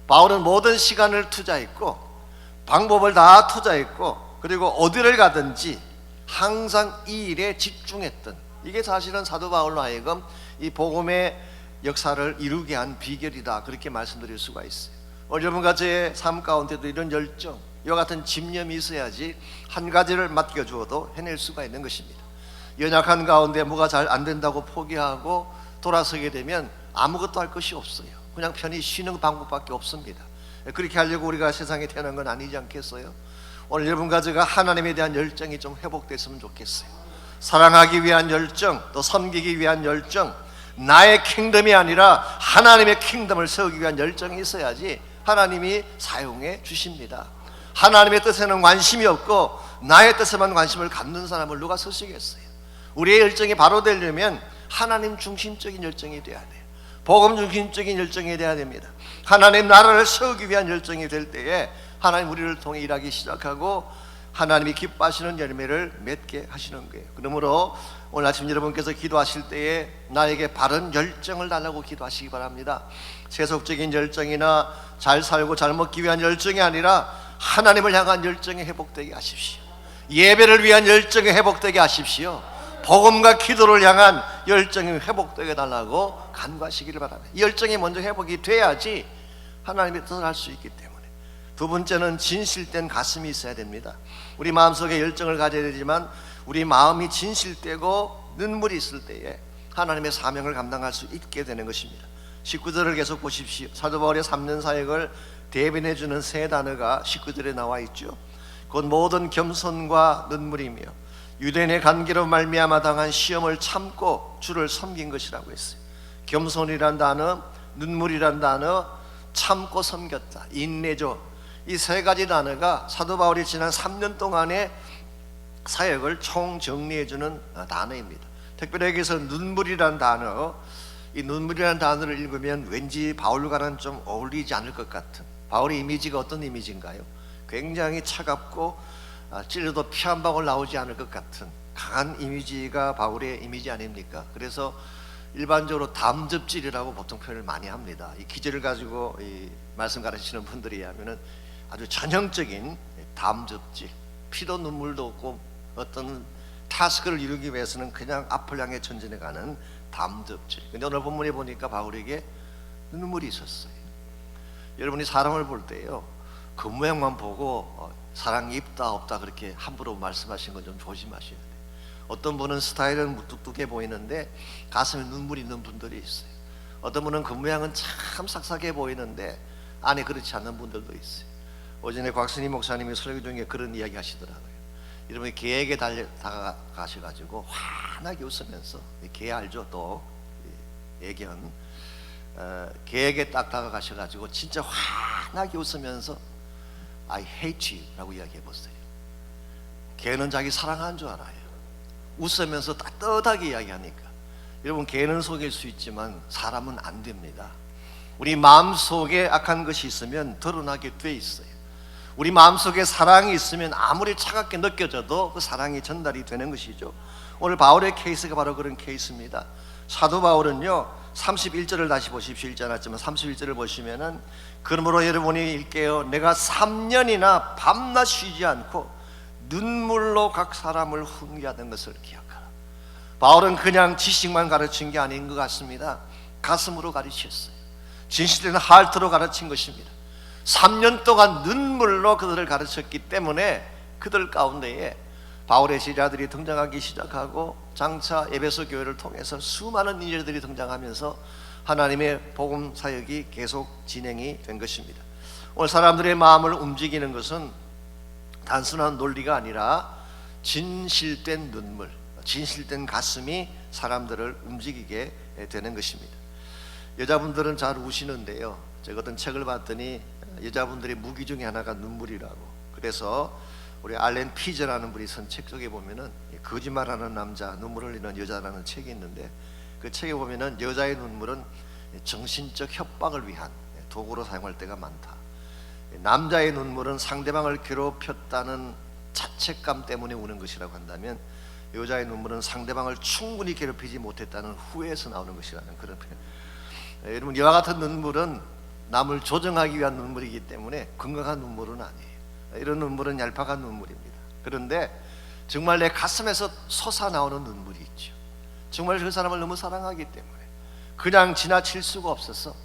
바울은 모든 시간을 투자했고 방법을 다 투자했고, 그리고 어디를 가든지 항상 이 일에 집중했던, 이게 사실은 사도 바울로 하여금 이 복음의 역사를 이루게 한 비결이다, 그렇게 말씀드릴 수가 있어요. 여러분과 제 삶 가운데도 이런 열정, 이와 같은 집념이 있어야지 한 가지를 맡겨주어도 해낼 수가 있는 것입니다. 연약한 가운데 뭐가 잘 안 된다고 포기하고 돌아서게 되면 아무것도 할 것이 없어요. 그냥 편히 쉬는 방법밖에 없습니다. 그렇게 하려고 우리가 세상에 태어난 건 아니지 않겠어요? 오늘 여러분과 제가 하나님에 대한 열정이 좀 회복됐으면 좋겠어요. 사랑하기 위한 열정, 또 섬기기 위한 열정, 나의 킹덤이 아니라 하나님의 킹덤을 세우기 위한 열정이 있어야지 하나님이 사용해 주십니다. 하나님의 뜻에는 관심이 없고 나의 뜻에만 관심을 갖는 사람을 누가 쓰시겠어요? 우리의 열정이 바로 되려면 하나님 중심적인 열정이 돼야 돼요. 복음 중심적인 열정이 돼야 됩니다. 하나님 나라를 세우기 위한 열정이 될 때에 하나님 우리를 통해 일하기 시작하고 하나님이 기뻐하시는 열매를 맺게 하시는 거예요. 그러므로 오늘 아침 여러분께서 기도하실 때에 나에게 바른 열정을 달라고 기도하시기 바랍니다. 세속적인 열정이나 잘 살고 잘 먹기 위한 열정이 아니라 하나님을 향한 열정이 회복되게 하십시오. 예배를 위한 열정이 회복되게 하십시오. 복음과 기도를 향한 열정이 회복되게 달라고 간구하시기를 바랍니다. 이 열정이 먼저 회복이 돼야지 하나님의 뜻을 할 수 있기 때문에. 두 번째는 진실된 가슴이 있어야 됩니다. 우리 마음속에 열정을 가져야 되지만 우리 마음이 진실되고 눈물이 있을 때에 하나님의 사명을 감당할 수 있게 되는 것입니다. 19절을 계속 보십시오. 사도 바울의 3년 사역을 대변해 주는 세 단어가 19절에 나와 있죠. 곧 모든 겸손과 눈물이며 유대인의 관계로 말미암아 당한 시험을 참고 주를 섬긴 것이라고 했어요. 겸손이란 단어, 눈물이란 단어, 참고 섬겼다, 인내죠. 이 세 가지 단어가 사도 바울이 지난 3년 동안의 사역을 총정리해 주는 단어입니다. 특별히 여기서 눈물이란 단어, 이 눈물이란 단어를 읽으면 왠지 바울과는 좀 어울리지 않을 것 같은, 바울의 이미지가 어떤 이미지인가요? 굉장히 차갑고 찔려도 피 한 방울 나오지 않을 것 같은 강한 이미지가 바울의 이미지 아닙니까? 그래서 일반적으로 담즙질이라고 보통 표현을 많이 합니다. 이 기제를 가지고 이 말씀 가르치는 분들이 하면은 아주 전형적인 담즙질, 피도 눈물도 없고 어떤 타스크를 이루기 위해서는 그냥 앞을 향해 전진해가는 담즙질. 근데 오늘 본문에 보니까 바울에게 눈물이 있었어요. 여러분이 사람을 볼 때요, 겉모양만 보고 사랑이 있다 없다 그렇게 함부로 말씀하시는 건 좀 조심하셔야 돼요. 어떤 분은 스타일은 무뚝뚝해 보이는데 가슴에 눈물이 있는 분들이 있어요. 어떤 분은 겉모양은 참 싹싹해 보이는데 안에 그렇지 않은 분들도 있어요. 오전에 곽순희 목사님이 설교 중에 그런 이야기 하시더라고요. 여러분이 개에게 다가가셔가지고 환하게 웃으면서, 개 알죠? 또 애견, 개에게 딱 다가가셔가지고 진짜 환하게 웃으면서 I hate you 라고 이야기해 보세요. 개는 자기 사랑하는 줄 알아요. 웃으면서 따뜻하게 이야기하니까. 여러분, 개는 속일 수 있지만 사람은 안 됩니다. 우리 마음속에 악한 것이 있으면 드러나게 돼 있어요. 우리 마음속에 사랑이 있으면 아무리 차갑게 느껴져도 그 사랑이 전달이 되는 것이죠. 오늘 바울의 케이스가 바로 그런 케이스입니다. 사도 바울은요, 31절을 다시 보십시오. 읽지 않았지만 31절을 보시면은, 그러므로 여러분이 읽게요, 내가 3년이나 밤낮 쉬지 않고 눈물로 각 사람을 훈계하던 것을 기억하라. 바울은 그냥 지식만 가르친 게 아닌 것 같습니다. 가슴으로 가르쳤어요. 진실된 하트로 가르친 것입니다. 3년 동안 눈물로 그들을 가르쳤기 때문에 그들 가운데에 바울의 제자들이 등장하기 시작하고 장차 에베소 교회를 통해서 수많은 인재들이 등장하면서 하나님의 복음 사역이 계속 진행이 된 것입니다. 오늘 사람들의 마음을 움직이는 것은 단순한 논리가 아니라 진실된 눈물, 진실된 가슴이 사람들을 움직이게 되는 것입니다. 여자분들은 잘 우시는데요, 제가 어떤 책을 봤더니 여자분들의 무기 중에 하나가 눈물이라고. 그래서 우리 알렌 피저라는 분이 쓴 책 속에 보면은 거짓말하는 남자, 눈물 흘리는 여자라는 책이 있는데, 그 책에 보면은 여자의 눈물은 정신적 협박을 위한 도구로 사용할 때가 많다. 남자의 눈물은 상대방을 괴롭혔다는 자책감 때문에 우는 것이라고 한다면, 여자의 눈물은 상대방을 충분히 괴롭히지 못했다는 후회에서 나오는 것이라는 그런 표현. 여러분, 이와 같은 눈물은 남을 조정하기 위한 눈물이기 때문에 건강한 눈물은 아니에요. 이런 눈물은 얄팍한 눈물입니다. 그런데 정말 내 가슴에서 솟아나오는 눈물이 있죠. 정말 그 사람을 너무 사랑하기 때문에 그냥 지나칠 수가 없어서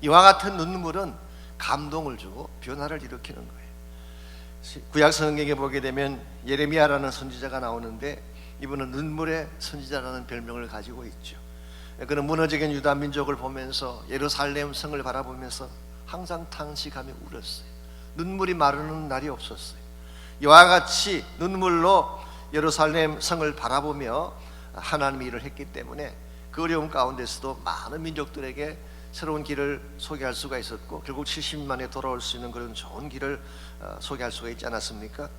이와 같은 눈물은 감동을 주고 변화를 일으키는 거예요. 구약 성경에 보게 되면 예레미야라는 선지자가 나오는데, 이분은 눈물의 선지자라는 별명을 가지고 있죠. 그는 무너지게 유다 민족을 보면서 예루살렘 성을 바라보면서 항상 탄식하며 울었어요. 눈물이 마르는 날이 없었어요. 이와 같이 눈물로 예루살렘 성을 바라보며 하나님의 일을 했기 때문에 그 어려움 가운데서도 많은 민족들에게 새로운 길을 소개할 수가 있었고, 결국 70년 만에 돌아올 수 있는 그런 좋은 길을 소개할 수가 있지 않았습니까?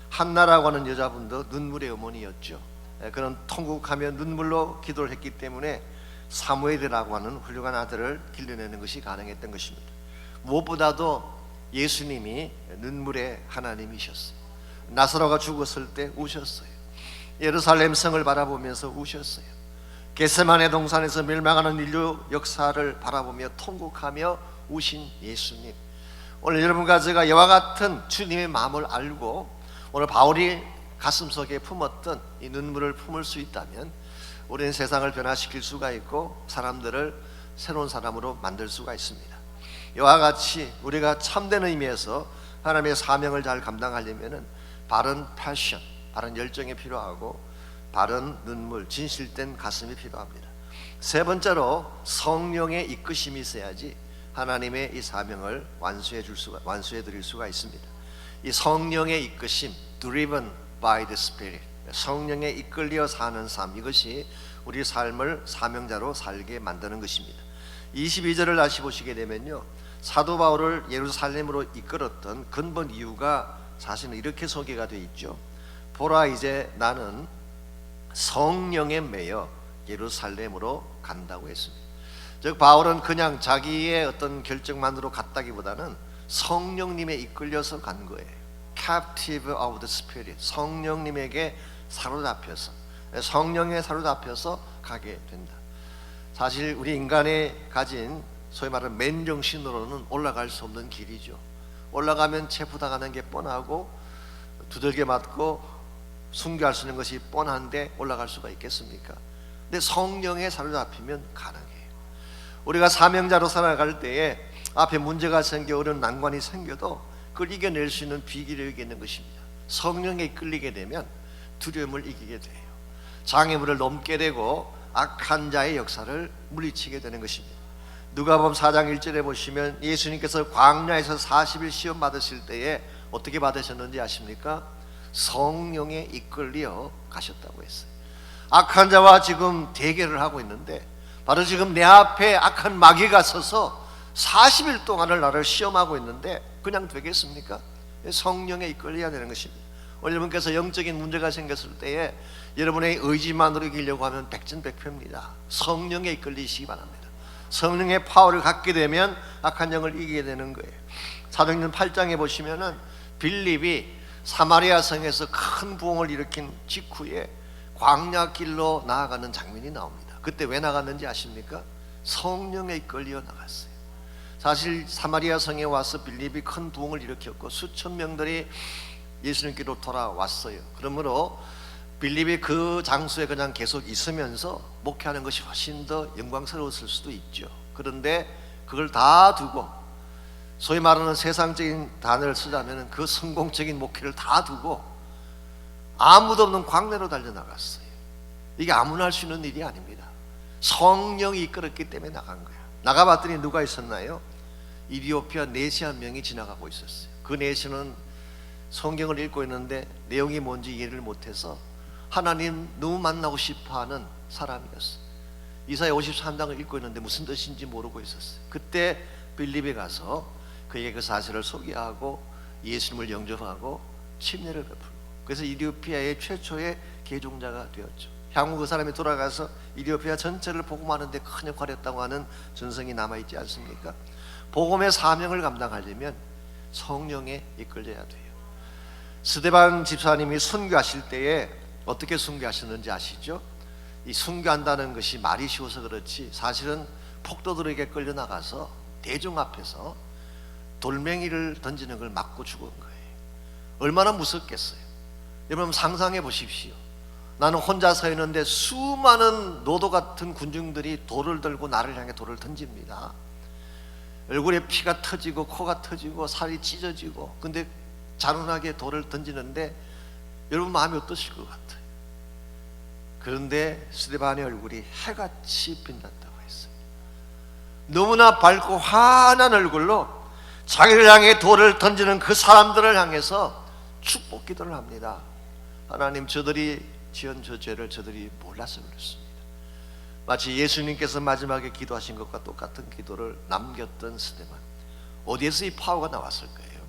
한나라고 하는 여자분도 눈물의 어머니였죠. 그는 통곡하며 눈물로 기도를 했기 때문에 사무엘이라고 하는 훌륭한 아들을 길러내는 것이 가능했던 것입니다. 무엇보다도 예수님이 눈물의 하나님이셨어요. 나사로가 죽었을 때 우셨어요. 예루살렘 성을 바라보면서 우셨어요. 겟세마네 동산에서 멸망하는 인류 역사를 바라보며 통곡하며 우신 예수님. 오늘 여러분과 제가 이와 같은 주님의 마음을 알고 오늘 바울이 가슴속에 품었던 이 눈물을 품을 수 있다면 우리는 세상을 변화시킬 수가 있고 사람들을 새로운 사람으로 만들 수가 있습니다. 이와 같이 우리가 참된 의미에서 하나님의 사명을 잘 감당하려면 바른 패션, 바른 열정이 필요하고 바른 눈물, 진실된 가슴이 필요합니다. 세 번째로 성령의 이끄심이 있어야지 하나님의 이 사명을 완수해 드릴 수가 있습니다. 이 성령의 이끄심, driven by the Spirit, 성령에 이끌려 사는 삶, 이것이 우리 삶을 사명자로 살게 만드는 것입니다. 22절을 다시 보시게 되면요, 사도 바울을 예루살렘으로 이끌었던 근본 이유가 사실은 이렇게 소개가 되어 있죠. 보라, 이제 나는 성령에 매여 예루살렘으로 간다고 했습니다. 즉 바울은 그냥 자기의 어떤 결정만으로 갔다기보다는 성령님에 이끌려서 간 거예요. Captive of the Spirit, 성령님에게 사로잡혀서, 성령에 사로잡혀서 가게 된다. 사실 우리 인간이 가진 소위 말하는 맨정신으로는 올라갈 수 없는 길이죠. 올라가면 체포당하는 게 뻔하고 두들겨 맞고 순교할 수 있는 것이 뻔한데 올라갈 수가 있겠습니까? 근데 성령에 사로잡히면 가능해요. 우리가 사명자로 살아갈 때에 앞에 문제가 생겨 어려운 난관이 생겨도 그걸 이겨낼 수 있는 비결이 있는 것입니다. 성령에 끌리게 되면 두려움을 이기게 돼요. 장애물을 넘게 되고 악한 자의 역사를 물리치게 되는 것입니다. 누가복음 4장 1절에 보시면 예수님께서 광야에서 40일 시험 받으실 때에 어떻게 받으셨는지 아십니까? 성령에 이끌려 가셨다고 했어요. 악한 자와 지금 대결을 하고 있는데 바로 지금 내 앞에 악한 마귀가 서서 40일 동안을 나를 시험하고 있는데 그냥 되겠습니까? 성령에 이끌려야 되는 것입니다. 오늘 여러분께서 영적인 문제가 생겼을 때에 여러분의 의지만으로 이기려고 하면 백전백패입니다. 성령에 이끌리시기 바랍니다. 성령의 파워를 갖게 되면 악한 영을 이기게 되는 거예요. 사도행전 8장에 보시면은 빌립이 사마리아 성에서 큰 부흥을 일으킨 직후에 광야길로 나아가는 장면이 나옵니다. 그때 왜 나갔는지 아십니까? 성령에 이끌려 나갔어요. 사실 사마리아 성에 와서 빌립이 큰 부흥을 일으켰고 수천 명들이 예수님께로 돌아왔어요. 그러므로 빌립이 그 장소에 그냥 계속 있으면서 목회하는 것이 훨씬 더 영광스러웠을 수도 있죠. 그런데 그걸 다 두고, 소위 말하는 세상적인 단어를 쓰자면 그 성공적인 목표를 다 두고 아무도 없는 광야로 달려나갔어요. 이게 아무나 할 수 있는 일이 아닙니다. 성령이 이끌었기 때문에 나간 거야. 나가봤더니 누가 있었나요? 이디오피아 내시 한 명이 지나가고 있었어요. 그 내시는 성경을 읽고 있는데 내용이 뭔지 이해를 못해서 하나님 너무 만나고 싶어하는 사람이었어요. 이사야 53장을 읽고 있는데 무슨 뜻인지 모르고 있었어요. 그때 빌립에 가서 그에게 그 사실을 소개하고 예수님을 영접하고 침례를 베풀고, 그래서 이디오피아의 최초의 개종자가 되었죠. 향후 그 사람이 돌아가서 이디오피아 전체를 복음하는데 큰 역할을 했다고 하는 전성이 남아있지 않습니까? 복음의 사명을 감당하려면 성령에 이끌려야 돼요. 스데반 집사님이 순교하실 때에 어떻게 순교하셨는지 아시죠? 이 순교한다는 것이 말이 쉬워서 그렇지 사실은 폭도들에게 끌려나가서 대중 앞에서 돌멩이를 던지는 걸 맞고 죽은 거예요. 얼마나 무섭겠어요. 여러분 상상해 보십시오. 나는 혼자 서 있는데 수많은 노도 같은 군중들이 돌을 들고 나를 향해 돌을 던집니다. 얼굴에 피가 터지고 코가 터지고 살이 찢어지고, 근데 잔인하게 돌을 던지는데 여러분 마음이 어떠실 것 같아요? 그런데 스데반의 얼굴이 해같이 빛났다고 했어요. 너무나 밝고 환한 얼굴로 자기를 향해 돌을 던지는 그 사람들을 향해서 축복 기도를 합니다. 하나님, 저들이 지은 저 죄를 저들이 몰라서 그렇습니다. 마치 예수님께서 마지막에 기도하신 것과 똑같은 기도를 남겼던 스데반. 어디에서 이 파워가 나왔을 거예요?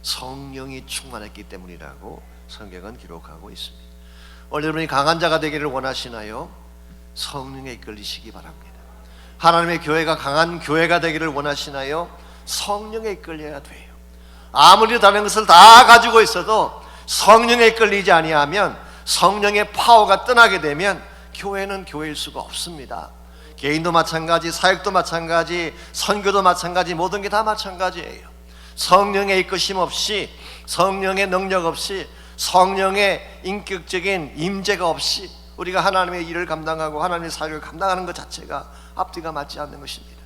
성령이 충만했기 때문이라고 성경은 기록하고 있습니다. 오늘 여러분이 강한 자가 되기를 원하시나요? 성령에 이끌리시기 바랍니다. 하나님의 교회가 강한 교회가 되기를 원하시나요? 성령에 이끌려야 돼요. 아무리 다른 것을 다 가지고 있어도 성령에 이끌리지 아니하면, 성령의 파워가 떠나게 되면 교회는 교회일 수가 없습니다. 개인도 마찬가지, 사역도 마찬가지, 선교도 마찬가지, 모든 게 다 마찬가지예요. 성령의 이끄심 없이, 성령의 능력 없이, 성령의 인격적인 임재가 없이 우리가 하나님의 일을 감당하고 하나님의 사역을 감당하는 것 자체가 앞뒤가 맞지 않는 것입니다.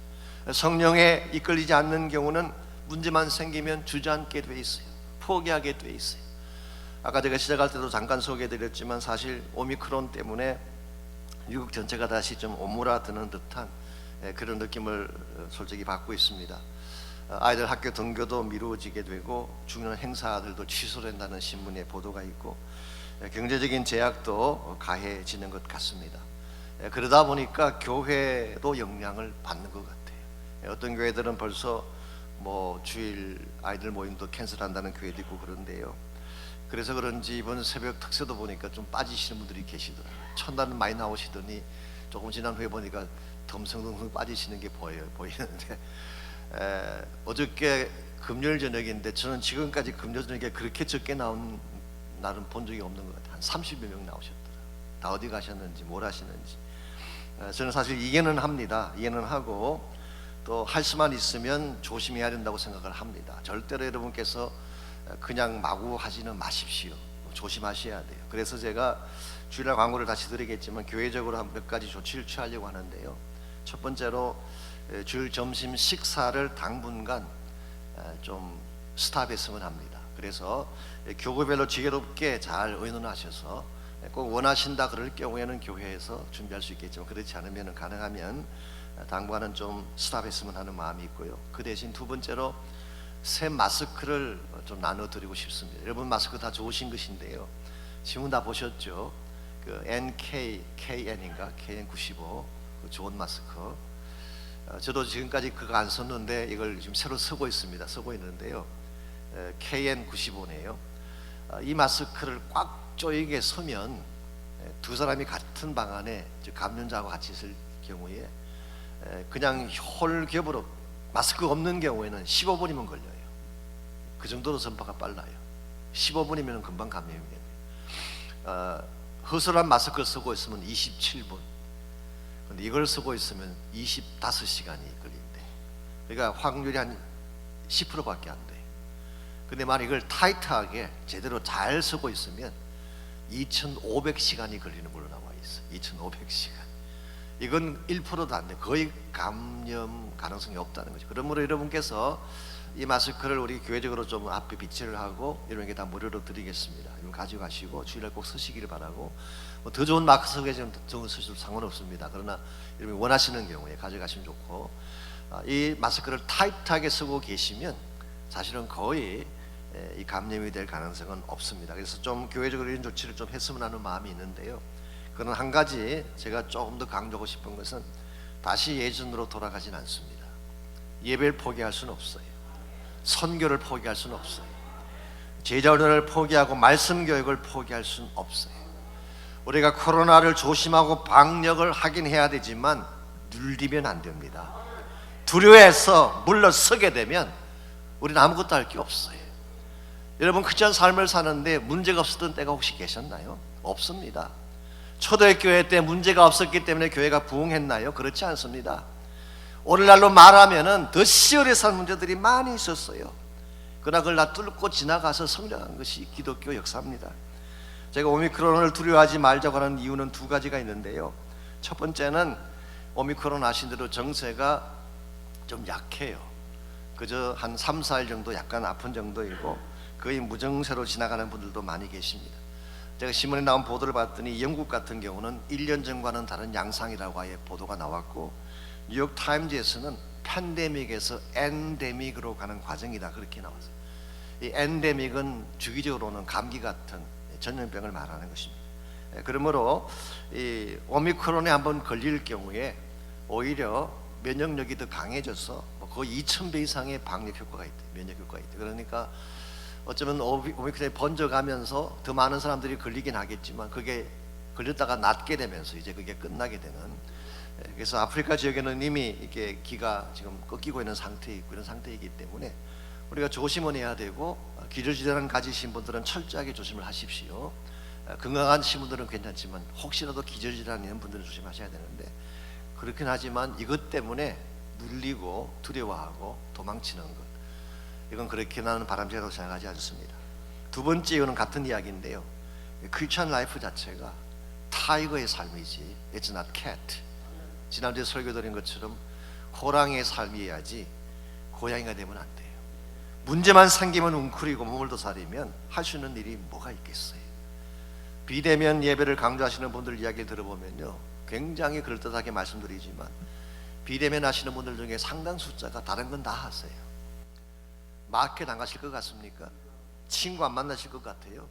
성령에 이끌리지 않는 경우는 문제만 생기면 주저앉게 돼 있어요. 포기하게 돼 있어요. 아까 제가 시작할 때도 잠깐 소개해드렸지만 사실 오미크론 때문에 미국 전체가 다시 좀 오므라드는 듯한 그런 느낌을 솔직히 받고 있습니다. 아이들 학교 등교도 미루어지게 되고 중요한 행사들도 취소된다는 신문에 보도가 있고 경제적인 제약도 가해지는 것 같습니다. 그러다 보니까 교회도 영향을 받는 것 같아요. 어떤 교회들은 벌써 뭐 주일 아이들 모임도 캔슬한다는 교회도 있고 그런데요. 그래서 그런지 이번 새벽 특세도 보니까 좀 빠지시는 분들이 계시더라고요. 첫날은 많이 나오시더니 조금 지난 후에 보니까 덤성덤성 빠지시는 게 보이는데 어저께 금요일 저녁인데 저는 지금까지 금요일 저녁에 그렇게 적게 나온 날은 본 적이 없는 것 같아요. 한 30여 명 나오셨더라고요. 다 어디 가셨는지 뭘 하시는지. 저는 사실 이해는 합니다. 이해는 하고 또 할 수만 있으면 조심해야 된다고 생각을 합니다. 절대로 여러분께서 그냥 마구 하지는 마십시오. 조심하셔야 돼요. 그래서 제가 주일날 광고를 다시 드리겠지만 교회적으로 한 몇 가지 조치를 취하려고 하는데요. 첫 번째로 주일 점심 식사를 당분간 좀 스탑했으면 합니다. 그래서 교구별로 지혜롭게 잘 의논하셔서 꼭 원하신다 그럴 경우에는 교회에서 준비할 수 있겠지만 그렇지 않으면 가능하면 당분간은 좀 스탑했으면 하는 마음이 있고요. 그 대신 두 번째로 새 마스크를 좀 나눠드리고 싶습니다. 여러분 마스크 다 좋으신 것인데요. 신문 다 보셨죠? 그 KN인가 KN95 그 좋은 마스크. 저도 지금까지 그거 안 썼는데 이걸 지금 새로 쓰고 있습니다. 쓰고 있는데요. KN95네요. 이 마스크를 꽉 조이게 서면 두 사람이 같은 방 안에 감염자하고 같이 있을 경우에 그냥 홀겹으로 마스크 없는 경우에는 15분이면 걸려요. 그 정도로 전파가 빨라요. 15분이면 금방 감염이 됩니다. 허술한 마스크 쓰고 있으면 27분. 근데 이걸 쓰고 있으면 25시간이 걸린대. 그러니까 확률이 한 10%밖에 안 돼요. 근데 만약 이걸 타이트하게 제대로 잘 쓰고 있으면 2,500시간이 걸리는 걸로 나와 있어. 2,500시간. 이건 1%도 안 돼. 거의 감염 가능성이 없다는 거죠. 그러므로 여러분께서 이 마스크를 우리 교회적으로 좀 앞에 비치를 하고 여러분에게 다 무료로 드리겠습니다. 여러분 가져가시고 주일날 꼭 쓰시기를 바라고, 뭐 더 좋은 마스크에 좀 더 쓰셔도 상관없습니다. 그러나 여러분이 원하시는 경우에 가져가시면 좋고, 이 마스크를 타이트하게 쓰고 계시면 사실은 거의 이 감염이 될 가능성은 없습니다. 그래서 좀 교회적으로 이런 조치를 좀 했으면 하는 마음이 있는데요. 그런 한 가지 제가 조금 더 강조하고 싶은 것은 다시 예전으로 돌아가진 않습니다. 예배를 포기할 수는 없어요. 선교를 포기할 수는 없어요. 제자훈련을 포기하고 말씀 교육을 포기할 수는 없어요. 우리가 코로나를 조심하고 방역을 하긴 해야 되지만 눌리면 안 됩니다. 두려워해서 물러서게 되면 우리는 아무것도 할 게 없어요. 여러분, 크리스천 삶을 사는데 문제가 없었던 때가 혹시 계셨나요? 없습니다. 초대교회 때 문제가 없었기 때문에 교회가 부흥했나요? 그렇지 않습니다. 오늘날로 말하면은 더 시월에서 문제들이 많이 있었어요. 그러나 그걸 다 뚫고 지나가서 성장한 것이 기독교 역사입니다. 제가 오미크론을 두려워하지 말자고 하는 이유는 두 가지가 있는데요. 첫 번째는 오미크론 아신 대로 정세가 좀 약해요. 그저 한 3, 4일 정도 약간 아픈 정도이고 거의 무증세로 지나가는 분들도 많이 계십니다. 제가 신문에 나온 보도를 봤더니 영국 같은 경우는 1년 전과는 다른 양상이라고 아예 보도가 나왔고, 뉴욕 타임즈에서는 팬데믹에서 엔데믹으로 가는 과정이다 그렇게 나왔어요. 이 엔데믹은 주기적으로는 감기 같은 전염병을 말하는 것입니다. 그러므로 이 오미크론에 한번 걸릴 경우에 오히려 면역력이 더 강해져서 거의 2000배 이상의 방역 효과가 있대, 면역 효과가 있대. 그러니까 어쩌면 오미크론이 번져가면서 더 많은 사람들이 걸리긴 하겠지만 그게 걸렸다가 낫게 되면서 이제 그게 끝나게 되는, 그래서 아프리카 지역에는 이미 이렇게 기가 지금 꺾이고 있는 상태에 있고 이런 상태이기 때문에 우리가 조심은 해야 되고, 기저질환 가지신 분들은 철저하게 조심을 하십시오. 건강하신 분들은 괜찮지만 혹시라도 기저질환 있는 분들은 조심하셔야 되는데, 그렇긴 하지만 이것 때문에 눌리고 두려워하고 도망치는 것, 이건 그렇게 나는 바람직하다고 생각하지 않습니다. 두 번째 이유는 같은 이야기인데요. 크리스천 라이프 자체가 타이거의 삶이지 It's not cat. 지난주에 설교드린 것처럼 호랑이의 삶이어야지 고양이가 되면 안 돼요. 문제만 생기면 웅크리고 몸을 도사리면 할 수 있는 일이 뭐가 있겠어요. 비대면 예배를 강조하시는 분들 이야기를 들어보면요, 굉장히 그럴듯하게 말씀드리지만 비대면 하시는 분들 중에 상당 숫자가 다른 건 다 하세요. 마켓 안 가실 것 같습니까? 친구 안 만나실 것 같아요?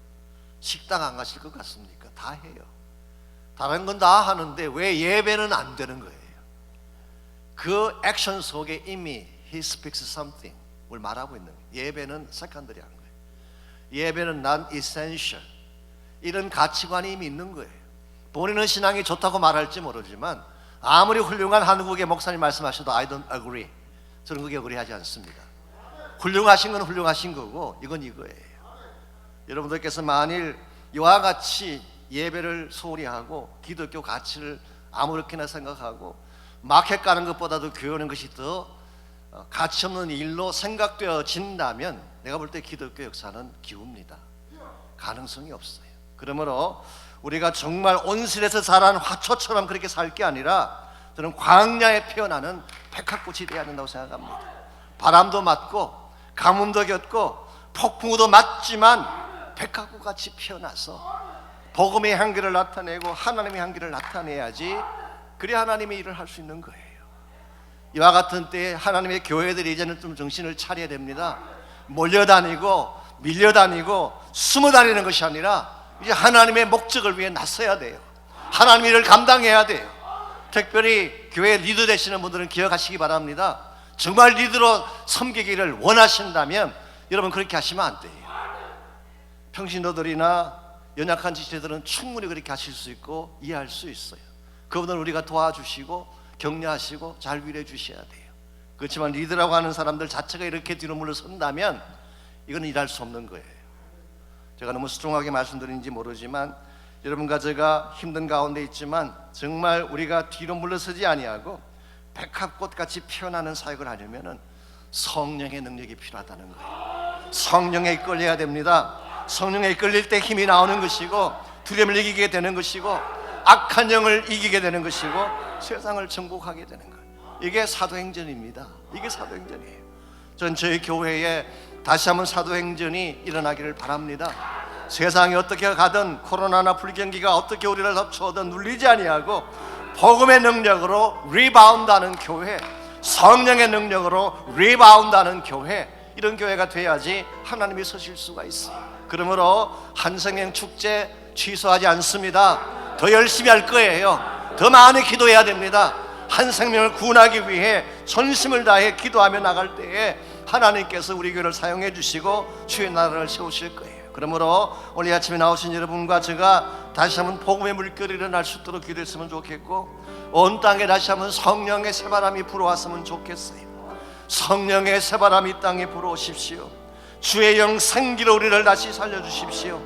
식당 안 가실 것 같습니까? 다 해요. 다른 건 다 하는데 왜 예배는 안 되는 거예요? 그 액션 속에 이미 He speaks something 을 말하고 있는 거예요. 예배는 세컨더리한 거예요. 예배는 non essential, 이런 가치관이 이미 있는 거예요. 본인은 신앙이 좋다고 말할지 모르지만 아무리 훌륭한 한국의 목사님 말씀하셔도 I don't agree, 저는 그게 agree 않습니다. 훌륭하신 건 훌륭하신 거고 이건 이거예요. 여러분들께서 만일 이와 같이 예배를 소홀히 하고 기독교 가치를 아무렇게나 생각하고 마켓 가는 것보다도 교회 오는 것이 더 가치 없는 일로 생각되어진다면 내가 볼 때 기독교 역사는 기웁니다. 가능성이 없어요. 그러므로 우리가 정말 온실에서 자란 화초처럼 그렇게 살 게 아니라 저는 광야에 피어나는 백합꽃이 되어야 된다고 생각합니다. 바람도 맞고 가뭄도 겪고 폭풍우도 맞지만 백합꽃같이 피어나서 복음의 향기를 나타내고 하나님의 향기를 나타내야지, 그래야 하나님의 일을 할 수 있는 거예요. 이와 같은 때에 하나님의 교회들이 이제는 좀 정신을 차려야 됩니다. 몰려다니고 밀려다니고 숨어다니는 것이 아니라 이제 하나님의 목적을 위해 나서야 돼요. 하나님의 일을 감당해야 돼요. 특별히 교회 리더 되시는 분들은 기억하시기 바랍니다. 정말 리더로 섬기기를 원하신다면 여러분 그렇게 하시면 안 돼요. 평신도들이나 연약한 지체들은 충분히 그렇게 하실 수 있고 이해할 수 있어요. 그분들은 우리가 도와주시고 격려하시고 잘 위로해 주셔야 돼요. 그렇지만 리더라고 하는 사람들 자체가 이렇게 뒤로 물러선다면 이거는 일할 수 없는 거예요. 제가 너무 스트롱하게 말씀드리는지 모르지만 여러분과 제가 힘든 가운데 있지만 정말 우리가 뒤로 물러서지 아니하고 백합꽃같이 피어나는 사역을 하려면 성령의 능력이 필요하다는 거예요. 성령에 이끌려야 됩니다. 성령에 이끌릴 때 힘이 나오는 것이고 두려움을 이기게 되는 것이고 악한 영을 이기게 되는 것이고 세상을 정복하게 되는 것. 이게 사도행전입니다. 이게 사도행전이에요. 전 저희 교회에 다시 한번 사도행전이 일어나기를 바랍니다. 세상이 어떻게 가든 코로나나 불경기가 어떻게 우리를 덮쳐오든 눌리지 아니하고 복음의 능력으로 리바운드하는 교회, 성령의 능력으로 리바운드하는 교회, 이런 교회가 돼야지 하나님이 서실 수가 있어요. 그러므로 한생명 축제 취소하지 않습니다. 더 열심히 할 거예요. 더 많이 기도해야 됩니다. 한 생명을 구원하기 위해 전심을 다해 기도하며 나갈 때에 하나님께서 우리 교회를 사용해 주시고 주의 나라를 세우실 거예요. 그러므로 오늘 아침에 나오신 여러분과 제가 다시 한번 복음의 물결이 일어날 수 있도록 기도했으면 좋겠고, 온 땅에 다시 한번 성령의 새바람이 불어왔으면 좋겠어요. 성령의 새바람이 이 땅에 불어오십시오. 주의 영 생기로 우리를 다시 살려주십시오.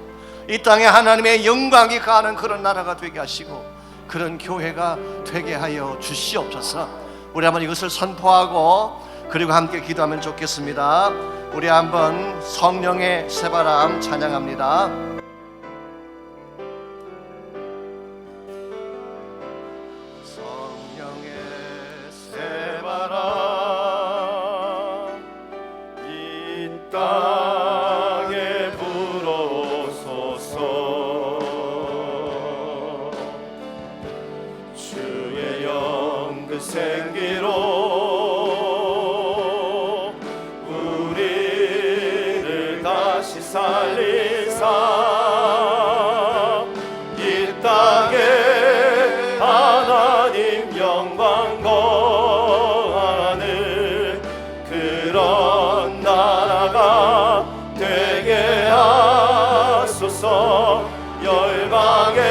이 땅에 하나님의 영광이 가는 그런 나라가 되게 하시고 그런 교회가 되게 하여 주시옵소서. 우리 한번 이것을 선포하고 그리고 함께 기도하면 좋겠습니다. 우리 한번 성령의 새바람 찬양합니다. 성령의 새바람 이 땅에 불어오소서. 주의 영 그 생기로 살리사 이 땅에 하나님 영광 거하는 그런 나라가 되게 하소서. 열방에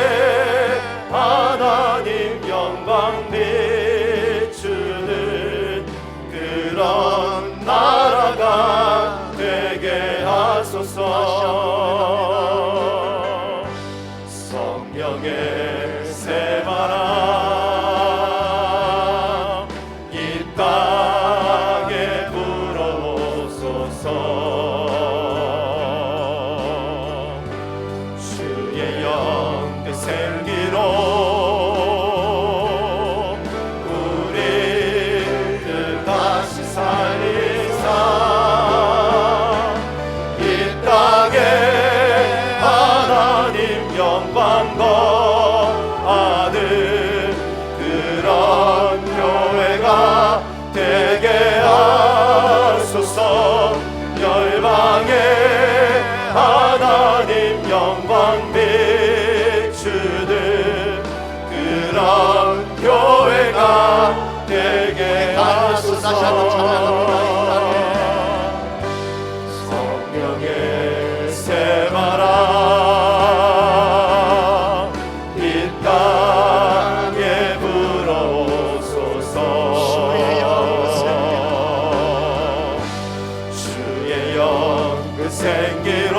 하나님 영광 비추는 그런 나라가 되게 하소서. 성령의 새바람 이 땅에 불어오소서. 주의 영 그 생기로 우리를 다시 살리사 영광 거하는 그런 교회가 되게 하소서. 열방에 하나님 영광 비추는 그런 교회가 되게 하소서. 성령의 새바람 생기로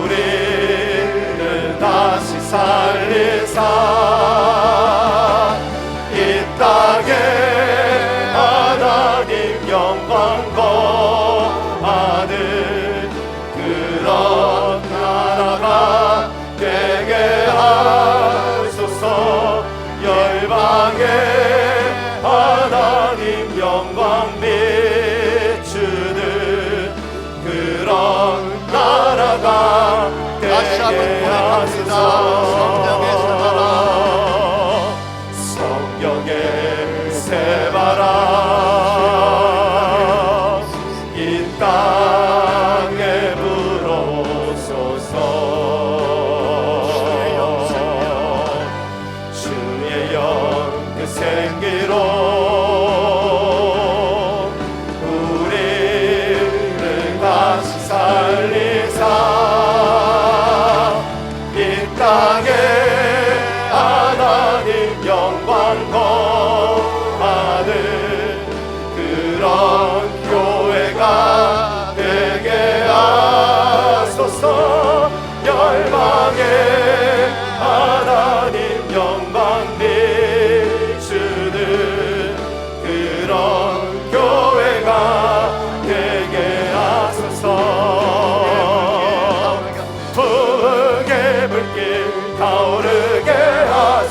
우리를 다시 살리사 이 땅에 하나님 영광 거하는 그런 나라가 되게 하소서. 열방에 하나님 영광 비추는 그런 나라가 되게 하소서. 성령의 새바람